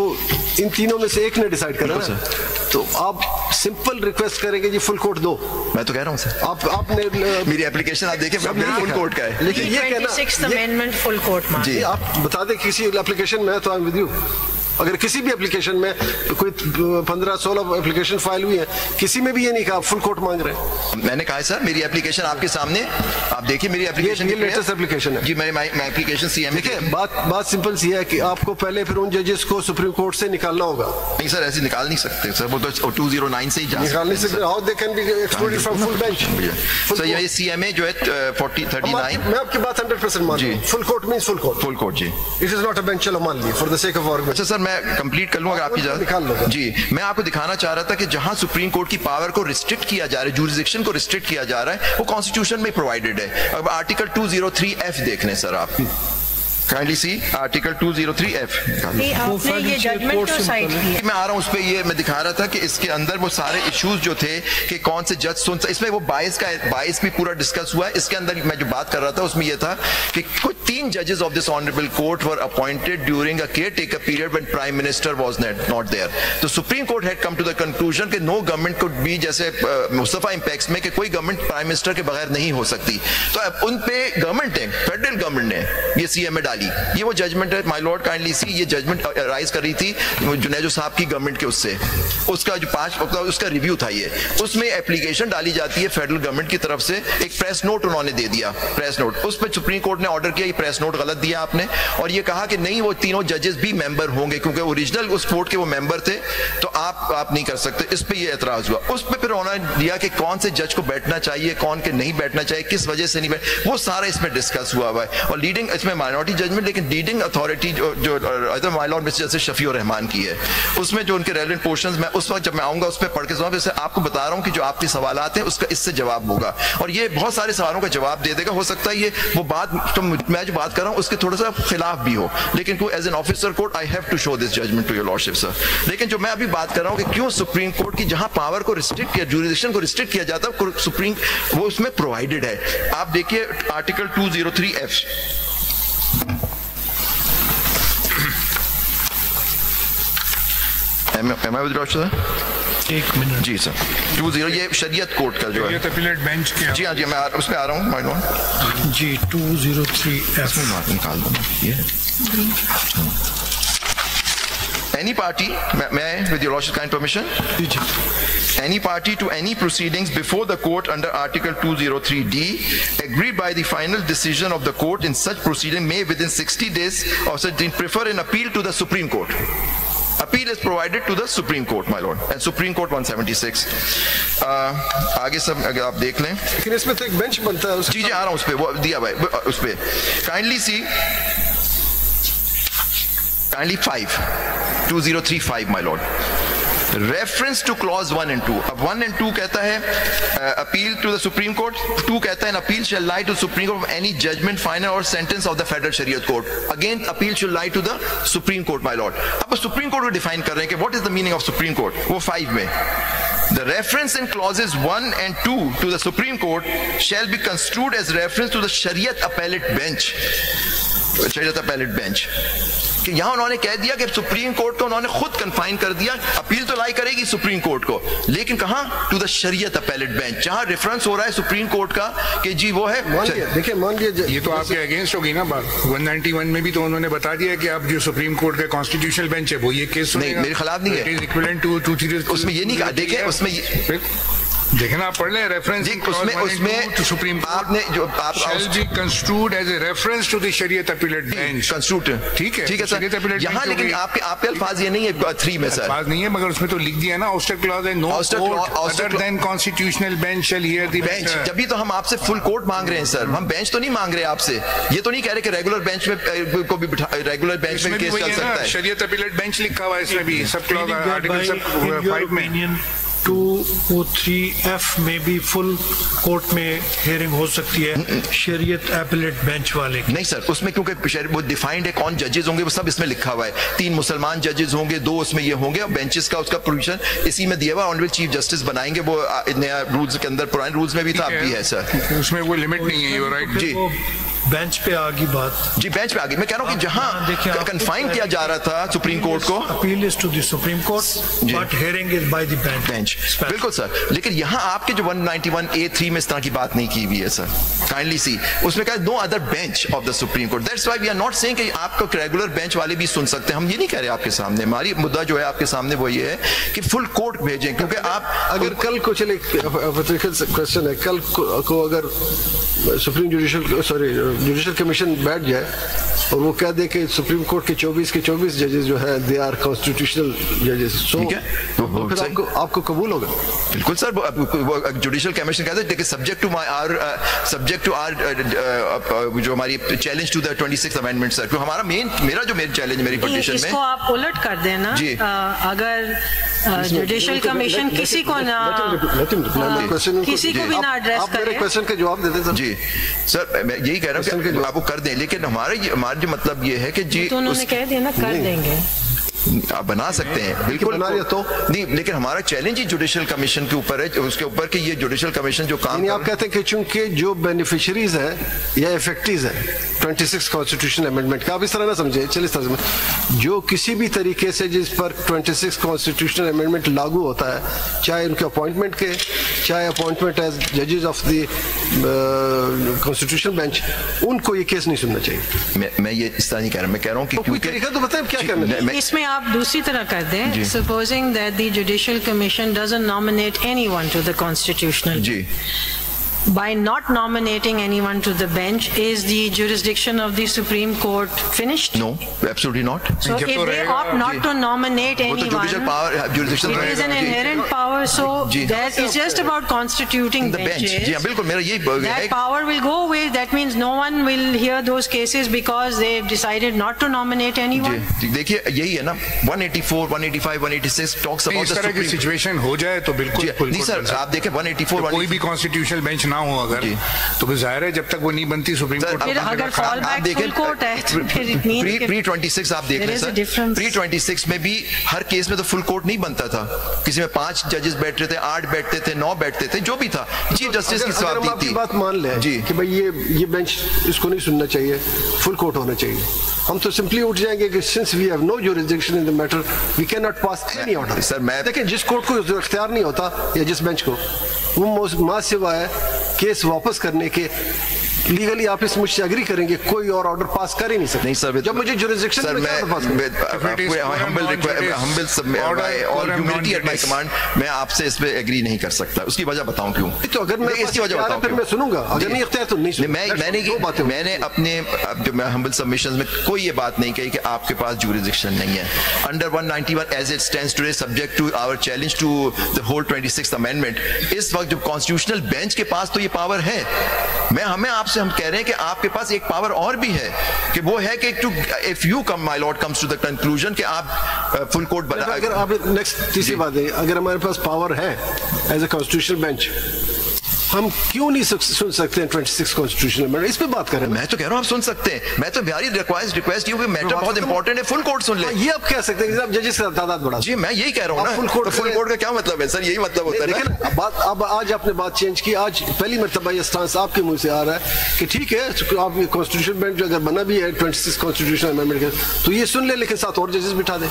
Speaker 6: इन तीनों में से एक ने डिसाइड करा ना, तो आप सिंपल रिक्वेस्ट करेंगे जी फुल कोर्ट दो।
Speaker 3: मैं तो कह रहा हूँ सर,
Speaker 6: आपने
Speaker 3: मेरी एप्लीकेशन आप देखें फुल कोर्ट का है,
Speaker 6: लेकिन ये कहना
Speaker 4: 26th अमेंडमेंट फुल कोर्ट
Speaker 3: जी।
Speaker 6: आप बता दें किसी एप्लीकेशन में, तो आई एम विद यू। अगर किसी भी एप्लीकेशन में कोई 15-16 एप्लीकेशन फाइल हुई है, किसी में भी ये नहीं कहा फुल कोर्ट मांग रहे हैं।
Speaker 3: मैंने कहा है सर मेरी एप्लीकेशन आपके सामने, आप देखिए मेरी एप्लीकेशन
Speaker 6: ये लेटेस्ट एप्लीकेशन है
Speaker 3: जी। मैं एप्लीकेशन सीएम
Speaker 6: देखिए बात सिंपल सी है कि आपको पहले फिर उन जजेस को सुप्रीम कोर्ट से निकालना होगा।
Speaker 3: नहीं सर ऐसे निकाल नहीं सकते सर, वो तो 209 से ही
Speaker 6: निकाल नहीं सकते। How they can be excluded from full bench.
Speaker 3: Sir ये सीएमए जो है 4039
Speaker 6: मैं आपकी बात 100% मान रहा हूं। Full court means full court,
Speaker 3: full court जी।
Speaker 6: It is not a bench. चलो मान लीजिए for the sake of argument.
Speaker 3: अच्छा सर मैं कंप्लीट कर लूं अगर आपकी इजाजत जी। मैं आपको दिखाना चाह रहा था कि जहां सुप्रीम कोर्ट की पावर को रिस्ट्रिक्ट किया जा रहा है, जुरिसडिक्शन को रिस्ट्रिक्ट किया जा रहा है, वो कॉन्स्टिट्यूशन में प्रोवाइडेड है। अब आर्टिकल 203F देख लें सर आप, काइंडली सी आर्टिकल 203F।
Speaker 4: आपने ये जजमेंट क्यों साइड किया?
Speaker 3: मैं आ रहा हूं उस पे, ये मैं दिखा रहा था कि इसके अंदर वो सारे इश्यूज जो थे कि कौन से जज सुन, इसमें वो 22 भी पूरा डिस्कस हुआ है। इसके अंदर मैं जो बात कर रहा था उसमें ये था कि कुछ 3 जजेस of this honourable court were appointed during a caretaker period when prime minister was not there. तो Supreme Court had come to the conclusion कि नो गवर्नमेंट कुड बी, जैसे मुस्तफा इंपैक्ट्स में कि कोई गवर्नमेंट प्राइम मिनिस्टर के बगैर नहीं हो सकती। तो अब उन पे गवर्नमेंट ने, फेडरल गवर्नमेंट ने ये सीएमए डाली। ये वो जजमेंट है, माय लॉर्ड काइंडली सी। ये जजमेंट राइज कर रही थी जुनैजो साहब की गवर्नमेंट के, उससे उसका जो 5 उसका रिव्यू था ये। उसमें एप्लीकेशन डाली जाती है फेडरल गवर्नमेंट की तरफ से, एक प्रेस नोट उन्होंने दे दिया, प्रेस नोट। उस पर सुप्रीम कोर्ट ने ऑर्डर किया ये प्रेस नोट गलत दिया आपने, और ये कहा कि नहीं वो तीनों जजेस भी मेंबर होंगे क्योंकि ओरिजिनल उस कोर्ट के वो मेंबर थे, तो आप नहीं कर सकते। इस पे ये एतराज हुआ। उस पर फिर उन्होंने दिया कि कौन से जज को बैठना चाहिए, कौन के नहीं बैठना चाहिए, किस वजह से नहीं बैठ, वो सारा इसमें डिस्कस हुआ है। और लीडिंग इसमें माइनॉरिटी जजमेंट, लेकिन लीडिंग अथॉरिटी जो my lord mister justice Shafiur Rahman की है, उसमें जो उनके रेलेवेंट पोर्शंस मैं उस वक्त जब मैं आऊंगा उस पर पढ़ के सुनाऊंगा। जैसे आपको बता रहा हूं कि जो आपके सवालात हैं उसका इससे जवाब होगा, और ये बहुत सारे सवालों का जवाब दे देगा। हो सकता है ये वो बात तो मैं जो बात कर रहा हूं उसके थोड़ा सा खिलाफ भी हो, लेकिन as an officer court I have to show this judgment to your lordship sir. लेकिन जो मैं अभी बात बात कर रहा हूं कि क्यों सुप्रीम कोर्ट की जहां पावर को रिस्ट्रिक्ट किया, जुरिडिक्शन को रिस्ट्रिक्ट किया जाता है, सुप्रीम वो उसमें प्रोवाइडेड है। आप देखिए article 203F, may I with sir?
Speaker 1: एक मिनट
Speaker 3: जी सर, 20 ये शरीयत कोर्ट का जो है
Speaker 5: अपीलेट बेंच के।
Speaker 3: जी हाँ जी, मैं उसमें आ रहा हूँ माइंड
Speaker 1: जी 203F
Speaker 3: निकाल दूँ ये any party, may with your lordship's kind permission, any party to any proceedings before the court under article 203D agreed by the final decision of the court in such proceeding may within 60 days of such prefer an appeal to the Supreme Court. Appeal is provided to the Supreme Court, my lord, and Supreme Court 176. आगे सब अगर आप देख लें,
Speaker 6: लेकिन इसमें तो एक बेंच बनता है।
Speaker 3: जी आ रहा हूँ उस पे, वो दिया भाई उस पे kindly C, kindly 203(5) my lord, reference to clause 1 and 2. अब 1 and 2 कहता है appeal to the Supreme Court, 2 कहता है an appeal shall lie to Supreme Court of any judgment, final or sentence of the Federal Shariat Court. Again appeal shall lie to the Supreme Court, my lord. अब Supreme Court को define कर रहे हैं कि what is the meaning of Supreme Court, वो 5 में the reference in clauses 1 and 2 to the Supreme Court shall be construed as reference to the Shariat Appellate Bench. Shariat Appellate Bench कि यहां उन्होंने कह दिया कि सुप्रीम कोर्ट को उन्होंने खुद कन्फाइन कर दिया, अपील तो लाई करेगी सुप्रीम कोर्ट को, लेकिन कहां, टू द शरीयत अपीलेट बेंच, जहां रेफरेंस हो रहा है सुप्रीम कोर्ट का कि जी वो है।
Speaker 6: देखिए मान लिया
Speaker 5: ये तो आपके अगेंस्ट होगी ना बात, 191 में भी तो उन्होंने बता दिया कि आप जो सुप्रीम कोर्ट का कॉन्स्टिट्यूशनल बेंच है वो ये केस
Speaker 3: नहीं मेरे खिलाफ नहीं है, उसमें ये नहीं कहा। देखिए उसमें
Speaker 5: देखना आप पढ़ लें रेफरेंस
Speaker 3: उसमें
Speaker 5: सुप्रीम
Speaker 3: आपने जो आप
Speaker 5: shall be construed as a reference to the Shariat Appellate Bench,
Speaker 3: construed ठीक है सर यहाँ, लेकिन आपके अल्फाज ये नहीं है 3 में सर,
Speaker 5: अल्फाज नहीं है, मगर उसमें तो लिख दिया ना ouster clause है, no court other than constitutional bench shall hear the
Speaker 3: bench। जब तो हम आपसे फुल कोर्ट मांग रहे हैं सर, हम बेंच तो नहीं मांग रहे आपसे, ये तो नहीं कह रहे कि रेगुलर बेंच में को भी रेगुलर बेंच में केस चल सकता है।
Speaker 5: शरीयत अपीलेट बेंच लिखा हुआ है इसमें भी, सब क्लॉज आर्टिकल सब 5 में
Speaker 1: 203F में भी फुल कोर्ट में हियरिंग हो सकती है शरीयत एपलेट बेंच वाले।
Speaker 3: नहीं सर, उसमें क्योंकि वो डिफाइंड है कौन जजेस होंगे, वो सब इसमें लिखा हुआ है, 3 मुसलमान जजेस होंगे, 2 उसमें ये होंगे, और बेंचेस का उसका प्रोविजन इसी में दिया हुआ, ऑनरेबल चीफ जस्टिस बनाएंगे, वो नया रूल्स के अंदर, पुराने रूल्स में भी था, अब भी है सर,
Speaker 5: उसमें वो लिमिट नहीं है। यू आर राइट
Speaker 3: जी,
Speaker 1: बेंच पे आ गई बात,
Speaker 3: जी बेंच पे आ गई। मैं कह रहा हूँ कि जहां कन्फाइन किया जा रहा था सुप्रीम कोर्ट को,
Speaker 1: appeal is to the supreme court but hearing is by the bench.
Speaker 3: बिल्कुल सर, लेकिन यहाँ आपके जो 191(a)(3) में इस तरह की बात नहीं की हुई है सर, काइंडली सी, उसमें कहा no other bench of the supreme court, that's why we are not saying कि आपको रेगुलर बेंच वाले भी सुन सकते हैं, हम ये नहीं कह रहे आपके सामने, हमारी मुद्दा जो है आपके सामने वो ये है कि फुल कोर्ट भेजें, क्योंकि आप
Speaker 6: अगर कल को चले क्वेश्चन है, कल को अगर सुप्रीम जुडिशल कमीशन बैठ जाए और वो कह दे कि सुप्रीम कोर्ट के 24 के 24 जजेस जो है दे आर कॉन्स्टिट्यूशनल जजेस, तो फिर आपको कबूल होगा?
Speaker 3: बिल्कुल सर, वो जुडिशल कमीशन कहते हैं सब्जेक्ट टू आर जो हमारी challenge to the 26th amendment sir, क्योंकि हमारा मेरा जो चैलेंज मेरी पिटीशन में,
Speaker 4: इसको आप उलट कर देना, अगर जुडिशल कमीशन किसी को ना ना एड्रेस करे,
Speaker 6: क्वेश्चन का जवाब देते सर।
Speaker 3: जी सर, मैं यही कह रहा हूँ कि आप वो कर दें, लेकिन हमारा जो मतलब ये है कि जी
Speaker 4: तो उन्होंने कह दिया ना कर देंगे,
Speaker 3: आप बना सकते हैं, बिल्कुल
Speaker 6: बना दिया तो नहीं,
Speaker 3: लेकिन हमारा चैलेंज ही जुडिशल कमीशन के ऊपर है, उसके ऊपर कि ये जुडिशल कमीशन जो काम
Speaker 6: आप कहते हैं कि चूंकि जो बेनिफिशियरीज है या इफेक्टिव्स है 26 कॉन्स्टिट्यूशन अमेंडमेंट का, आप इस तरह ना समझे, चलिए इस तरह से जो किसी भी तरीके से जिस पर 26 कॉन्स्टिट्यूशन अमेंडमेंट लागू होता है, चाहे उनके अपॉइंटमेंट के, चाहे अपॉइंटमेंट एज जजेस ऑफ द कॉन्स्टिट्यूशन बेंच, उनको ये केस नहीं सुनना चाहिए।
Speaker 3: मैं ये इस तरह नहीं कह रहा, मैं कह रहा हूँ कि
Speaker 6: कोई तरीका तो बताएं क्या करना है।
Speaker 4: इसमें आप दूसरी तरह कर दें, supposing that the judicial commission doesn't nominate anyone to the constitutional,
Speaker 3: जी
Speaker 4: by not nominating anyone to the bench, is the jurisdiction of the Supreme Court finished?
Speaker 3: No, absolutely not.
Speaker 4: So if they opt not to nominate anyone, it is an inherent power, so that it's just about constituting benches.
Speaker 3: जी हाँ, बिल्कुल, मेरा यही
Speaker 4: that power will go away. That means no one will hear those cases because they've decided not to nominate anyone.
Speaker 3: जी देखिए यही है ना, 184, 185, 186 talks about
Speaker 5: इस तरह की सिचुएशन हो जाए तो बिल्कुल
Speaker 3: नहीं सर, आप देखें 184
Speaker 5: कोई भी कॉन्स्टिट्यूशनल बेंच ना हो अगर, तो फिर जाहिर है जब तक वो नहीं बनती सुप्रीम कोर्ट
Speaker 4: अगर फॉल बैक फुल कोर्ट है तो फिर
Speaker 3: प्री 26 आप देख लें सर, प्री 26 में भी हर केस में तो फुल कोर्ट नहीं बनता था, किसी में 5 जजेस बैठ रहे थे, 8 बैठते थे, 9 बैठते थे, जो भी था चीफ जस्टिस की सवाल थी।
Speaker 6: बात मान ले जी कि भाई ये बेंच इसको नहीं सुनना चाहिए, फुल कोर्ट होना चाहिए, हम तो सिंपली उठ जाएंगे कि since we have no jurisdiction in the matter we can not pass any order. Sir मैं देखिए जिस कोर्ट को इख्तियार नहीं होता या जिस बेंच को, वो मां सिवा है केस वापस करने के, लीगली आप इस मुझसे एग्री करेंगे कोई और ऑर्डर पास कर ही नहीं सकते।
Speaker 3: नहीं सर,
Speaker 6: जब मुझे जुरिसडिक्शन
Speaker 3: सर मैं आपसे इस पे एग्री नहीं कर सकता, उसकी वजह बताऊं क्यों।
Speaker 6: तो अगर मैं इसकी वजह बताऊं फिर मैं सुनूंगा, अगर नहीं इख्तियार तो नहीं सुनूंगा।
Speaker 3: मैंने अपने जो मैं हम्बल सबमिशंस में कोई ये बात नहीं कही कि आपके पास जुरिसडिक्शन नहीं है। Under 191 as it stands today subject to our challenge to the whole 26th amendment, इस वक्त जो कॉन्स्टिट्यूशनल बेंच के पास तो ये पावर है। हम कह रहे हैं कि आपके पास एक पावर और भी है कि वो है कि if you come my lord comes to the conclusion कि आप फुल कोर्ट बना,
Speaker 6: अगर आप नेक्स्ट तीसरी बात है, अगर हमारे पास पावर है एज ए कॉन्स्टिट्यूशनल बेंच, हम क्यों नहीं सुन सकते हैं 26 कॉन्स्टिट्यूशनल अमेंडमेंट, इस पे बात करें।
Speaker 3: मैं तो कह रहा हूं आप सुन सकते हैं, मैं तो वेरी रिक्वेस्ट यू मैटर बहुत इंपॉर्टेंट है, फुल कोर्ट सुन ले।
Speaker 6: ये आप कह सकते हैं कि जजेस का तादाद बढ़ा।
Speaker 3: जी मैं यही कह रहा हूं ना, फुल कोर्ट का क्या मतलब है सर, यही मतलब होता है।
Speaker 6: लेकिन अब आज आपने बात चेंज की, आज पहली मर्तबा ये स्टांस आपके मुंह से आ रहा है कि ठीक है आप कॉन्स्टिट्यूशन बेंच अगर बना भी है 26 कॉन्स्टिट्यूशनल अमेंडमेंट तो ये सुन ले, लेकिन साथ और जजेस बिठा दे।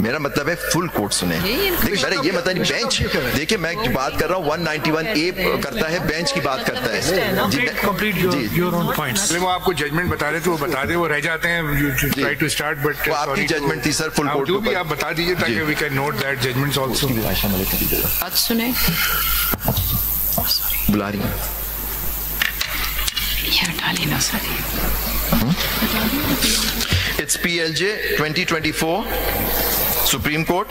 Speaker 3: मेरा मतलब है फुल कोर्ट सुने, देखिए ये मतलब नहीं बेंच। देखिए मैं बात कर रहा हूँ 191A करता है, बेंच की बात करता है।
Speaker 5: वो आपको जजमेंट बता रहे थे, वो बता दे, वो रह जाते हैं ट्राई टू स्टार्ट, बट
Speaker 3: आपकी जजमेंट थी सर फुल कोर्ट,
Speaker 5: जो भी आप बता दीजिए ताकि we can note that judgments also.
Speaker 7: आज सुने
Speaker 3: बुला रही हैं,
Speaker 7: ये हटा लेना sir.
Speaker 3: It's PLJ 2024 Supreme Court.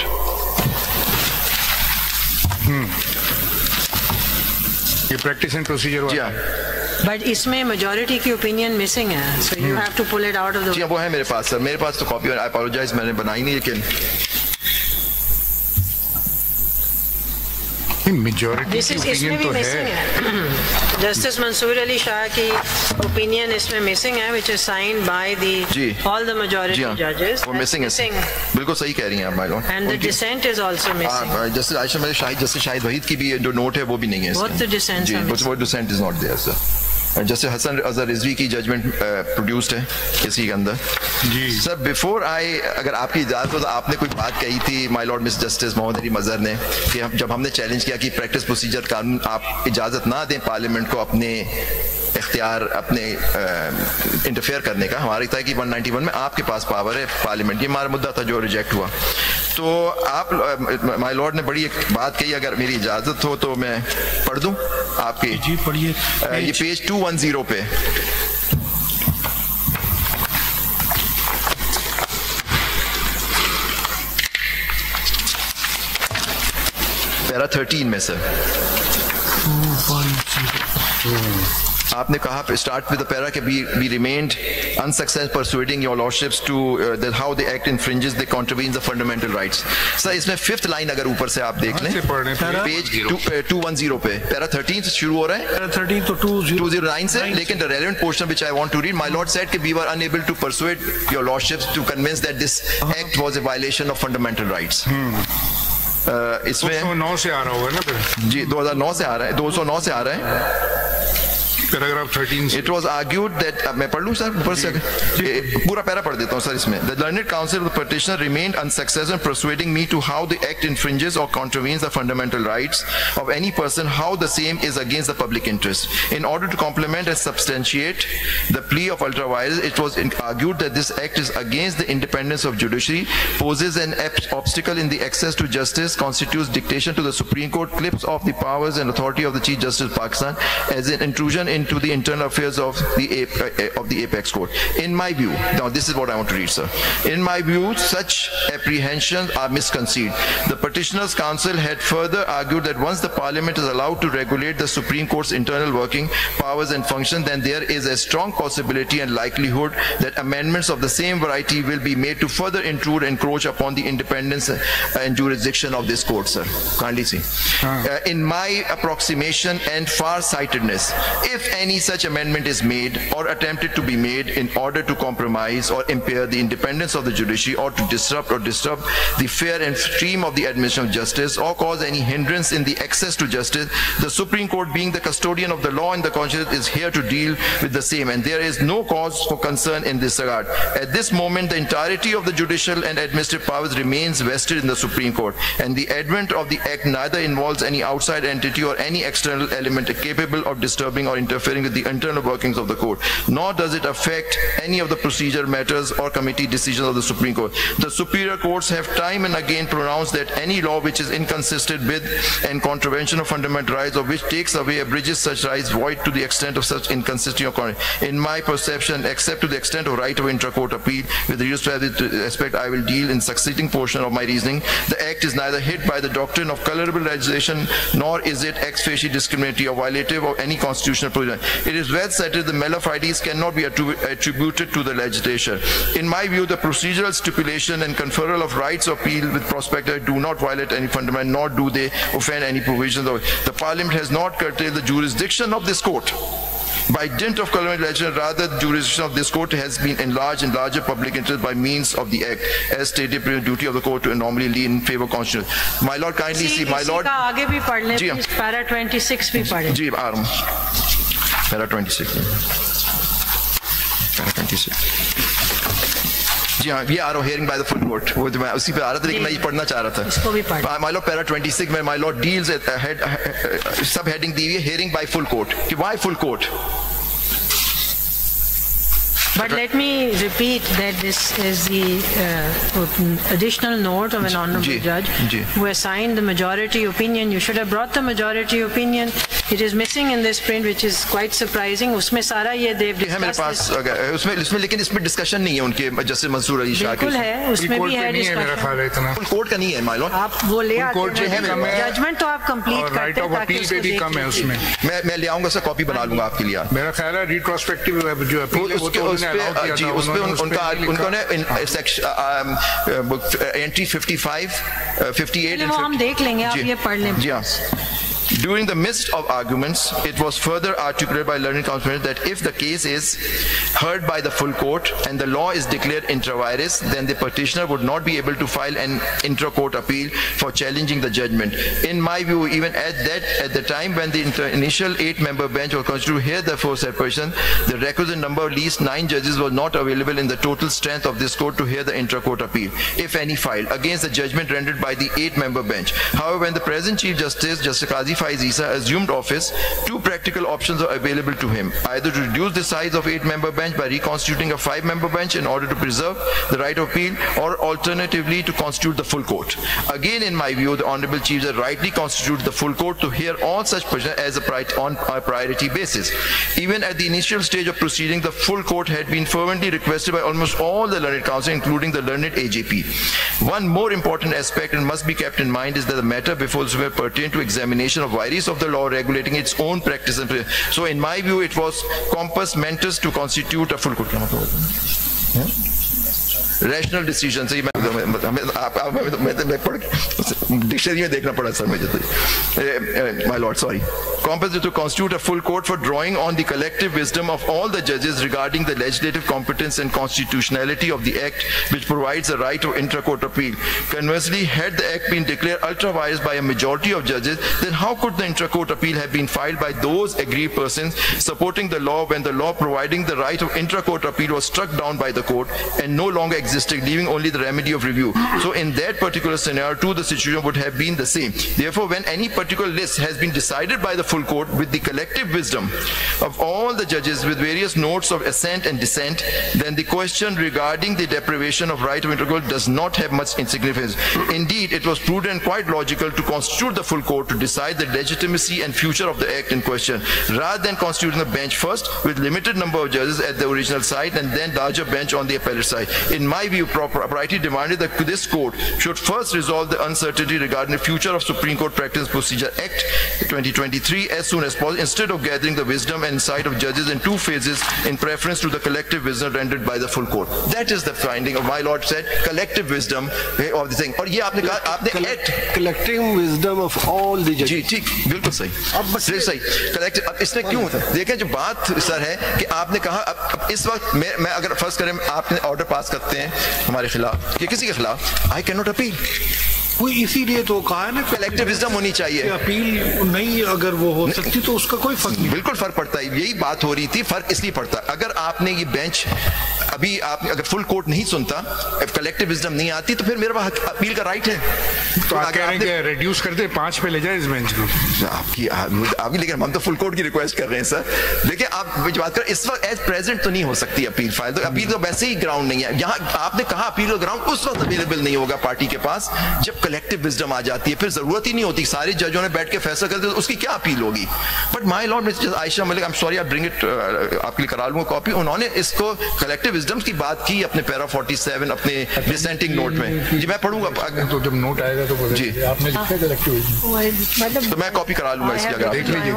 Speaker 5: ये प्रैक्टिस एंड प्रोसीजर वाला
Speaker 3: है।
Speaker 4: बट इसमें मेजॉरिटी की ओपिनियन मिसिंग है, so you have to pull it out of the.
Speaker 3: जी वो है मेरे पास सर, मेरे पास तो कॉपी, आई अपोलोजाइज मैंने बनाई नहीं, लेकिन
Speaker 5: मेजॉरिटी की ओपिनियन तो है।
Speaker 4: जस्टिस मंसूर अली शाह की ओपिनियन इसमें मिसिंग है, which is signed by the all the majority जजेस।
Speaker 3: वो मिसिंग है, बिल्कुल सही कह रही हैं आप my lord.
Speaker 4: And the dissent is also missing.
Speaker 3: Justice Ayesha मेरे शाहिद वहीद की भी जो नोट है वो भी नहीं है,
Speaker 4: both the dissents are missing.
Speaker 3: वो dissent is not there sir. जैसे हसन अजहर रिजवी की जजमेंट प्रोड्यूस्ड है इसी के अंदर
Speaker 5: जी
Speaker 3: सर। बिफोर आई, अगर आपकी इजाजत हो तो आपने कोई बात कही थी my lord mister justice Mohammad Ali Mazhar ने कि जब हमने चैलेंज किया कि प्रैक्टिस प्रोसीजर कानून आप इजाजत ना दें पार्लियामेंट को अपने इख्तियार अपने इंटरफेयर करने का, हमारा था कि 191 में आपके पास पावर है पार्लियामेंट, ये हमारा मुद्दा था जो रिजेक्ट हुआ। तो आप माय लॉर्ड ने बड़ी एक बात कही, अगर मेरी इजाजत हो तो मैं पढ़ दूं आपकी।
Speaker 1: जी पढ़िए।
Speaker 3: ये पेज 210 पे पैरा 13 में सर आपने कहा स्टार्ट विद द पैरा के be remained unsuccessful persuading your lordships to that how the act infringes the contravenes the fundamental rights. Sir इसमें 5th लाइन अगर ऊपर से आप देख लें पेज 210 पे पैरा 13 से शुरू हो रहा है,
Speaker 1: पैरा 13 तो
Speaker 3: 209 से, लेकिन the relevant portion which I want to read, my lord said कि we were unable to persuade your lordships to convince that this act was a violation of fundamental rights. इसमें
Speaker 5: 209 से आ रहा होगा ना फिर?
Speaker 3: जी 2009 से आ रहा है, 209 से आ रहा है
Speaker 5: paragraph 13।
Speaker 3: It was argued that मैं पढ़ लूँ सर ऊपर से, पूरा पैरा पढ़ देता हूँ सर इसमें। The learned counsel of the petitioner remained unsuccessful in persuading me to how the act infringes or contravenes the fundamental rights of any person, how the same is against the public interest. In order to complement and substantiate the plea of ultra-vires, it was argued that this act is against the independence of judiciary, poses an obstacle in the access to justice, constitutes dictation to the Supreme Court, clips off the powers and authority of the Chief Justice of Pakistan, as an intrusion into the internal affairs of the Apex Court. In my view, now this is what I want to read, sir. In my view, such apprehensions are misconceived. The Petitioners' Counsel had further argued that once the Parliament is allowed to regulate the Supreme Court's internal working powers and function, then there is a strong possibility and likelihood that amendments of the same variety will be made to further encroach upon the independence and jurisdiction of this court, sir. Kindly see. In my approximation and far-sightedness, if any such amendment is made or attempted to be made in order to compromise or impair the independence of the judiciary, or to disrupt the fair and stream of the administration of justice, or cause any hindrance in the access to justice, the Supreme Court, being the custodian of the law and the conscience, is here to deal with the same, and there is no cause for concern in this regard. At this moment, the entirety of the judicial and administrative powers remains vested in the Supreme Court, and the advent of the Act neither involves any outside entity or any external element capable of disturbing or interfering with the internal workings of the court, nor does it affect any of the procedural matters or committee decisions of the Supreme Court. The superior courts have time and again pronounced that any law which is inconsistent with and contravention of fundamental rights, or which takes away, abridges such rights, void to the extent of such inconsistency or contradiction. In my perception, except to the extent of right of intra-court appeal, with respect I will deal in succeeding portion of my reasoning, the Act is neither hit by the doctrine of colorable legislation, nor is it ex facie discriminatory or violative of any constitutional provision. It is well settled the malafides cannot be attributed to the legislature. In my view, the procedural stipulation and conferral of rights of appeal with prospector do not violate any fundamental, nor do they offend any provisions of it. The Parliament has not curtailed the jurisdiction of this court. By dint of colonial legislation, rather, the jurisdiction of this court has been enlarged in larger public interest by means of the Act, as stated, the duty of the court to normally lean in favor of constitution. My Lord, kindly see, my Lord.
Speaker 4: आगे भी पढ़ लें, please, para 26 भी पढ़ें.
Speaker 3: जी, आ रहा हूँ. Para 26. Para 26. जी हाँ, ये आ रहा हूँ, hearing by the full court. वो मैं उसी पे आ रहा था, लेकिन मैं ये पढ़ना चाह रहा था.
Speaker 4: इसको भी पढ़.
Speaker 3: My Lord, para 26 में my Lord deals at subheading दी हुई है, hearing by full court. कि why full court?
Speaker 4: But let me repeat that this is the additional note of an honorable judge who assigned the majority opinion. You should have brought the majority opinion. It is missing in this print, which is quite surprising. उसमें सारा ये they've discussed.
Speaker 3: उसमें लेकिन इसमें discussion नहीं है उनके justice Mansoor Ali Shah के.
Speaker 4: बिल्कुल है, उसमें भी है discussion.
Speaker 3: Full court का नहीं है, my Lord.
Speaker 4: आप वो ले आते हैं. Judgment तो आप complete करते हैं ताकि उसको देख लीजिए.
Speaker 3: मैं ले आऊँगा सर, कॉपी बना लूँगा आपके लिए.
Speaker 5: मेरा ख्याल है retrospective जो अपील है वो तो
Speaker 3: जी उसपे उनका ने सेक्शन एंट्री 55 58
Speaker 4: वो हम देख लेंगे, आप ये पढ़ लें.
Speaker 3: जी हाँ. During the midst of arguments, it was further articulated by learned counsel that if the case is heard by the full court and the law is declared intra vires, then the petitioner would not be able to file an intra-court appeal for challenging the judgment. In my view, even at the time when the initial 8-member bench was constituted to hear the aforesaid petition, the requisite number of at least 9 judges was not available in the total strength of this court to hear the intra-court appeal, if any, filed against the judgment rendered by the 8-member bench. However, when the present Chief Justice, Justice Qazi Faiz Issa, assumed office, 2 practical options are available to him: either to reduce the size of 8-member bench by reconstituting a 5-member bench in order to preserve the right of appeal, or alternatively to constitute the full court. Again, in my view, the Honorable Chief Justice rightly constituted the full court to hear all such petitions as on a priority basis. Even at the initial stage of proceeding, the full court had been fervently requested by almost all the learned counsel, including the learned AJP. One more important aspect and must be kept in mind is that the matter before the Supreme pertained to examination of vires of the law regulating its own practice. So in my view, it was compos mentis to constitute a full court. Rational decision. So dictionary में देखना पड़ा sir मुझे. My lord, sorry. Composite to constitute a full court for drawing on the collective wisdom of all the judges regarding the legislative competence and constitutionality of the Act, which provides a right of intra-court appeal. Conversely, had the Act been declared ultra-vires by a majority of judges, then how could the intra-court appeal have been filed by those aggrieved persons supporting the law when the law providing the right of intra-court appeal was struck down by the court and no longer existed, leaving only the remedy of review? So in that particular scenario, too, the situation procedure would have been the same. Therefore, when any particular list has been decided by the full court with the collective wisdom of all the judges with various notes of assent and dissent, then the question regarding the deprivation of right of intercourse does not have much significance. Indeed, it was prudent and quite logical to constitute the full court to decide the legitimacy and future of the act in question, rather than constituting the bench first with limited number of judges at the original site and then larger bench on the appellate side. In my view, propriety demanded that this court should first resolve the uncertainty regarding the future of Supreme Court Practice and Procedure Act 2023 as soon as possible, instead of gathering the wisdom and insight of judges in two phases in preference to the collective wisdom rendered by the full court. That is the finding of my lord said, collective wisdom of the thing. और ये आपने कहा आपने act
Speaker 6: collective wisdom of all the judges.
Speaker 3: जी ठीक बिल्कुल सही सही collective. अब इसने क्यों देखें जो बात सर है कि आपने कहा अब इस वक्त मैं अगर फर्ज करें आपने ऑर्डर पास करते हैं हमारे खिलाफ या किसी के खिलाफ, आई कैन नॉट अपील.
Speaker 1: वो इसीलिए तो कहा है ना
Speaker 3: कलेक्टिव विजडम होनी चाहिए.
Speaker 1: अपील नहीं अगर वो हो सकती तो उसका कोई फर्क नहीं.
Speaker 3: बिल्कुल फर्क पड़ता है, यही बात हो रही थी. फर्क इसलिए पड़ता अगर आपने ये बेंच अभी आपने अगर फुल कोर्ट नहीं सुनता, कलेक्टिव विजडम नहीं आती तो फिर मेरे पास अपील का राइट है.
Speaker 5: तो आप कह रहे हैं कि रिड्यूस कर दे 5 पे ले जाए इस बेंच को
Speaker 3: आपकी लेकिन हम तो फुल कोर्ट की रिक्वेस्ट कर रहे हैं सर. देखिए आप बात कर इस वक्त एज प्रेजेंट तो नहीं हो सकती अपील फाइल. तो अपील तो वैसे ही ग्राउंड नहीं है. यहाँ आपने कहा अपील का ग्राउंड उस वक्त अवेलेबल नहीं होगा पार्टी के पास जब कलेक्टिव विजडम आ जाती है. फिर जरूरत ही नहीं होती, सारे जजों ने बैठ के फैसला करते तो उसकी क्या अपील होगी. But my lord mister Ayesha Malik, I am sorry, I bring it आपके लिए करा लूंगा कॉपी. उन्होंने इसको कलेक्टिव विजडम की बात की अपने पैरा 47 अपने डिसेंटिंग नोट में. जी मैं पढ़ूंगा
Speaker 5: तो जब नोट आएगा तो
Speaker 3: जी
Speaker 5: आपने लिखा कलेक्टिव विजडम
Speaker 3: तो मैं कॉपी करा लूंगा इसकी अगर
Speaker 5: देख लीजिए.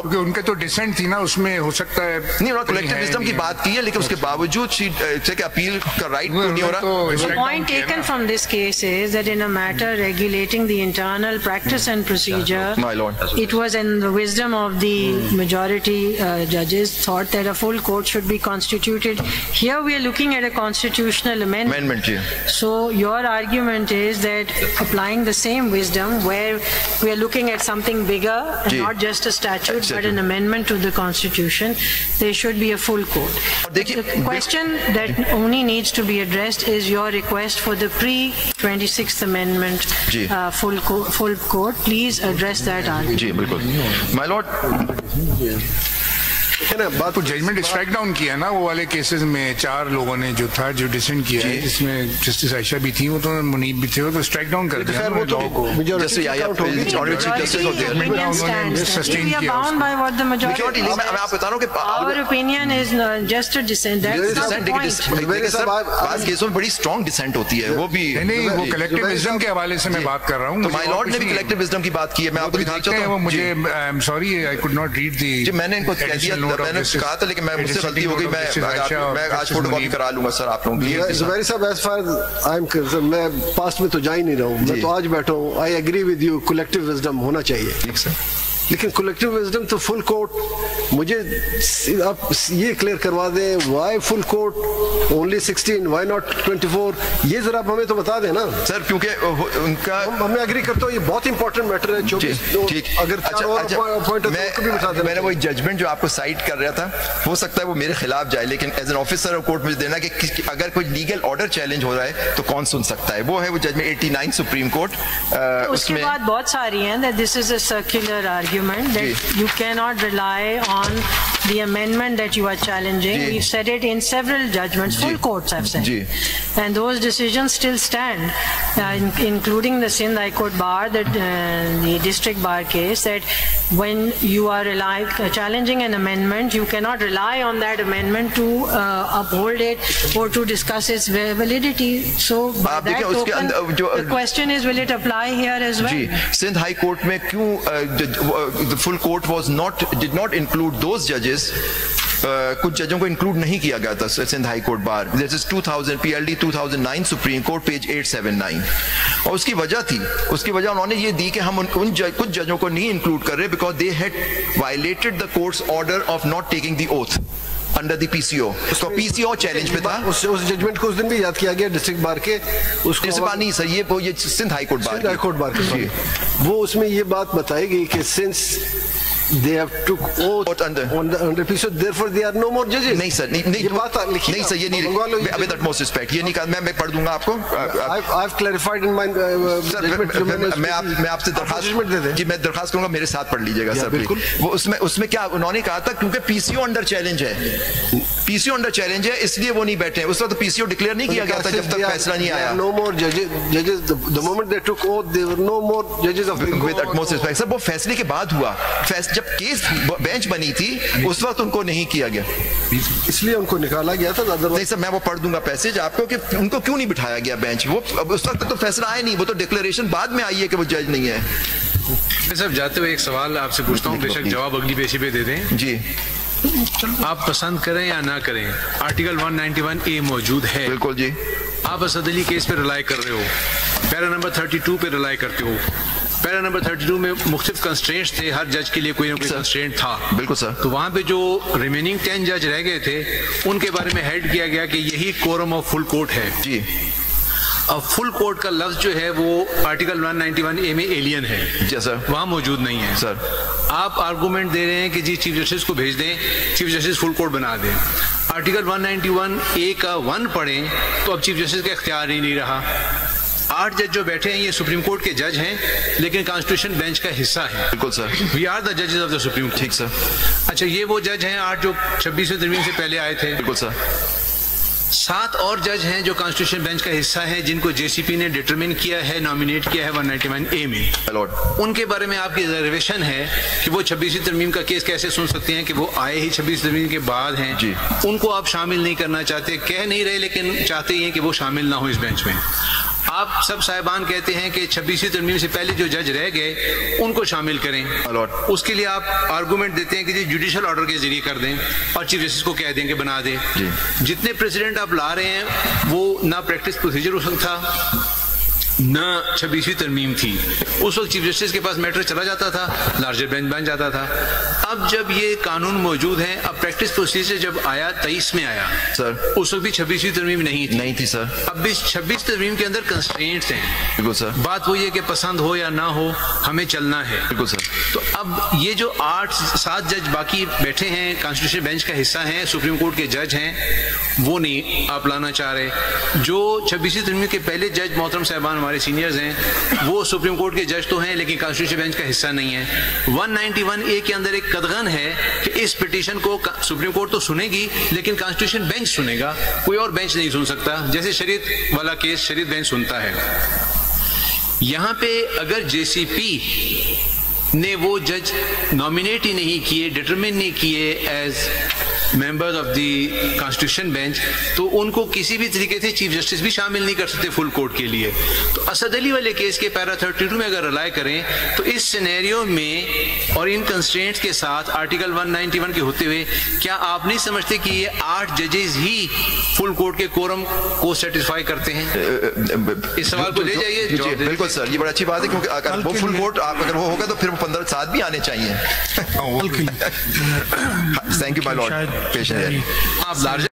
Speaker 5: क्योंकि उनके तो डिसेंट थी ना, उसमें हो सकता है
Speaker 3: नहीं. उन्होंने कलेक्टिव विजडम की बात की है लेकिन उसके बावजूद अपील का राइट नहीं हो रहा.
Speaker 4: The point taken from this case is that in a matter regulating the internal practice and procedure,
Speaker 3: my lord,
Speaker 4: it was in the wisdom of the majority judges thought that a full court should be constituted. Here we are looking at a constitutional amendment. So your argument is that applying the same wisdom where we are looking at something bigger, not just a statute but an amendment to the constitution, there should be a full court. The question that only needs to be addressed is your request for the pre-26th amendment full court. Please address that argument.
Speaker 3: जी बिल्कुल. My lord,
Speaker 5: बात को judgement strike down किया ना वो वाले cases में 4 लोगों ने जो था जो डिसेंट किया है, जिसमें जस्टिस आयशा भी थी, वो तो मुनीब भी थे, वो तो स्ट्राइक डाउन कर दिया वो लॉ को.
Speaker 3: मैं आप बता रहा हूँ कि
Speaker 4: our opinion is just a dissent. That's not the point.
Speaker 3: आज केसों में बड़ी स्ट्रॉन्ग डिसेंट होती है. वो भी
Speaker 5: नहीं, वो कलेक्टिव विजडम के हवाले से मैं बात कर रहा हूँ.
Speaker 3: तो माय लॉर्ड ने भी कलेक्टिव विजडम की बात की है. मैं आपको दिखाना चाहता हूँ.
Speaker 5: मुझे I am sorry I could not read the.
Speaker 3: मैंने इनको कह दिया, मैंने कहा था लेकिन मैं मुझसे गलती हो गई. मैं आज फोटोकॉपी करा लूंगा सर आप लोगों के लिए.
Speaker 6: जुबैर साहब, as far I am concern, मैं पास्ट में तो जा ही नहीं रहा हूँ. मैं तो आज बैठा हूँ. I agree with you, collective wisdom होना चाहिए. लेकिन कलेक्टिव विजडम तो फुल कोर्ट, मुझे आप ये क्लियर करवा दें. Why full court only 16, why not 24? ये जरा आप हमें तो बता दें ना
Speaker 3: सर, क्योंकि उनका
Speaker 6: हमें एग्री करता हूँ ये बहुत इंपॉर्टेंट मैटर है.
Speaker 3: ठीक,
Speaker 6: अगर मैंने
Speaker 3: वही जजमेंट जो आपको साइट कर रहा था, हो सकता है वो मेरे खिलाफ जाए, लेकिन as an officer of court मुझे देना कि अगर कोई लीगल ऑर्डर चैलेंज हो रहा है तो कौन सुन सकता है. वो है वो जजमेंट 89 सुप्रीम कोर्ट.
Speaker 4: उसके बाद बहुत सारी हैं that this is a circular argument that you cannot rely on the amendment that you are challenging. We've said it in several judgments. Full courts have said, and those decisions still stand, including the Sindh High Court bar, that the district bar case, that when you are challenging an amendment, you cannot rely on that amendment to uphold it or to discuss its validity. So by that token, the question is, will it apply here as well?
Speaker 3: Sindh High Court में क्यों the full court did not include those judges. कुछ जजों को include नहीं किया गया था Sindh high court bar. This is 2000 PLD 2009 supreme court page 879. और उसकी वजह उन्होंने ये दी कि हम कुछ जजों को नहीं इंक्लूड कर रहे because they had violated the courts order of not taking the oath under the PCO. उसका PCO चैलेंज पे था.
Speaker 6: उस जजमेंट को उस दिन भी याद किया गया डिस्ट्रिक्ट बार के.
Speaker 3: उसको नहीं सर, ये सिंध हाई कोर्ट बार
Speaker 6: वो उसमें ये बात बताई गई कि since they have took oath under peace, so therefore they are no more judges.
Speaker 3: नहीं सर, नहीं
Speaker 6: बात लिखी
Speaker 3: नहीं सर, ये नहीं, विद utmost respect ये नहीं कहा, मैं पढ़ दूंगा आपको।
Speaker 6: I've clarified in my
Speaker 3: मैं आपसे दरखास्त जी, मैं दरखास्त करूंगा मेरे साथ पढ़ लीजिएगा सर प्लीज। वो उसमें क्या उन्होंने कहा था, क्योंकि पीसीओ अंडर चैलेंज है, पीसीओ अंडर चैलेंज है, इसलिए वो नहीं बैठे हैं। उस वक्त पीसीओ डिक्लेयर नहीं किया गया था जब तक फैसला नहीं आया।
Speaker 6: No more judges. The moment they took oath, there were no more judges of the
Speaker 3: with utmost respect sir, वो फैसले के बाद हुआ, जब केस बेंच बनी थी उस वक्त उनको नहीं किया गया,
Speaker 6: इसलिए उनको निकाला गया था।
Speaker 3: नहीं सर, मैं वो पढ़ दूंगा पैसेज आपको कि उनको क्यों नहीं बिठाया गया बेंच। वो उस वक्त तो फैसला आया नहीं, वो तो डिक्लेरेशन बाद में आई है कि वो जज नहीं है।
Speaker 9: मैं सब जाते हुए एक सवाल आपसे पूछता हूँ, बेशक जवाब अगली पेशी पे दे दें
Speaker 3: जी।
Speaker 9: आप पसंद करें या ना करें, आर्टिकल 191A मौजूद है।
Speaker 3: बिल्कुल जी।
Speaker 9: आप असद अली केस पे रिलाई कर रहे हो, पैरा नंबर 32 पे रिलाई करते हो। पैरा नंबर 32 में मुख्तलिफ कंस्ट्रेंट्स थे, हर जज के लिए कोई ना कोई कंस्ट्रेंट था।
Speaker 3: बिल्कुल सर।
Speaker 9: तो वहाँ पे जो रिमेनिंग 10 जज रह गए थे उनके बारे में हेड किया गया कि यही कोरम ऑफ फुल कोर्ट है
Speaker 3: जी।
Speaker 9: अब फुल कोर्ट का लफ्ज जो है वो आर्टिकल 191A में एलियन है
Speaker 3: जी सर,
Speaker 9: वहाँ मौजूद नहीं है
Speaker 3: सर।
Speaker 9: आप आर्गूमेंट दे रहे हैं कि जी चीफ जस्टिस को भेज दें, चीफ जस्टिस फुल कोर्ट बना दें। आर्टिकल 191A का 1 पढ़ें तो अब चीफ जस्टिस का इख्तियार ही नहीं रहा। 8 जज जो बैठे हैं ये सुप्रीम कोर्ट के जज हैं, लेकिन कॉन्स्टिट्यूशन बेंच का हिस्सा है।
Speaker 3: बिल्कुल सर।
Speaker 9: वी आर द जजेस ऑफ द सुप्रीम कोर्ट।
Speaker 3: ठीक सर।
Speaker 9: अच्छा, ये वो जज हैं 8 जो 26वीं तरमीम से पहले आए थे।
Speaker 3: बिल्कुल सर।
Speaker 9: 7 और जज हैं जो कॉन्स्टिट्यूशन बेंच का हिस्सा हैं, जिनको जेसीपी ने डिटरमिन किया है, नॉमिनेट किया है 191A में। उनके बारे में आपकी रिजर्वेशन है कि वो 26वीं तरमीम का केस कैसे सुन सकते हैं कि वो आए ही 26वीं तरमीम के बाद हैं जी। उनको आप शामिल नहीं करना चाहते, कह नहीं रहे लेकिन चाहते ही हैं कि वो शामिल ना हो इस बेंच में। आप सब साहिबान कहते हैं कि 26वीं तरमीम से पहले जो जज रह गए उनको शामिल करें। उसके लिए आप आर्गूमेंट देते हैं कि जी जुडिशल ऑर्डर के जरिए कर दें और चीफ जस्टिस को कह दें कि बना दें। जितने प्रेसिडेंट आप ला रहे हैं वो ना प्रैक्टिस प्रोसीजर हो सकता ना 26वीं तरमीम थी। उस वक्त चीफ जस्टिस के पास मैटर चला जाता था, लार्जर बेंच बन जाता था। अब जब ये कानून मौजूद है, अब प्रैक्टिस प्रोसीजर जब आया 23 में आया सर, उस वक्त भी 26वीं तरमीम नहीं थी सर। अब भी 26 तरमीम के अंदर कंस्ट्रेंट्स हैं। बिल्कुल सर। बात वही है कि पसंद हो या ना हो हमें चलना है। बिल्कुल सर। तो अब ये जो 8-7 जज बाकी बैठे हैं, कॉन्स्टिट्यूशन बेंच का हिस्सा हैं, सुप्रीम कोर्ट के जज हैं, वो नहीं आप लाना चाह रहे। जो 26वीं तरमीम के पहले जज मोहतरम साहबान हमारे सीनियर्स हैं, वो सुप्रीम कोर्ट के जज तो हैं लेकिन कॉन्स्टिट्यूशन बेंच का हिस्सा नहीं है। 191A के अंदर एक कदगन है कि इस पिटीशन को सुप्रीम कोर्ट तो सुनेगी लेकिन कॉन्स्टिट्यूशन बेंच सुनेगा, कोई और बेंच नहीं सुन सकता। जैसे शरीयत वाला केस शरीयत बेंच सुनता है। यहाँ पे अगर जेसीपी ने वो जज नॉमिनेट ही नहीं किए, डिटरमिन नहीं किए as members of the constitution bench, तो उनको किसी भी तरीके से चीफ जस्टिस भी शामिल नहीं कर सकते फुल कोर्ट के लिए। तो असद अली वाले केस के पैरा 32 में अगर रिलाई करें तो इस सिनेरियो में और इन कंस्ट्रेंट्स के साथ आर्टिकल 191 के होते हुए क्या आप नहीं समझते कि ये 8 जजेस ही फुल कोर्ट के कोरम को सेटिस्फाई करते हैं? इस सवाल को ले जाइए।
Speaker 3: बिल्कुल सर, ये बड़ी अच्छी बात है क्योंकि अगर वो फुल कोर्ट अगर वो होगा तो फिर 15 साथ भी आने चाहिए। Thank you my Lord. पेश है आप लार्जर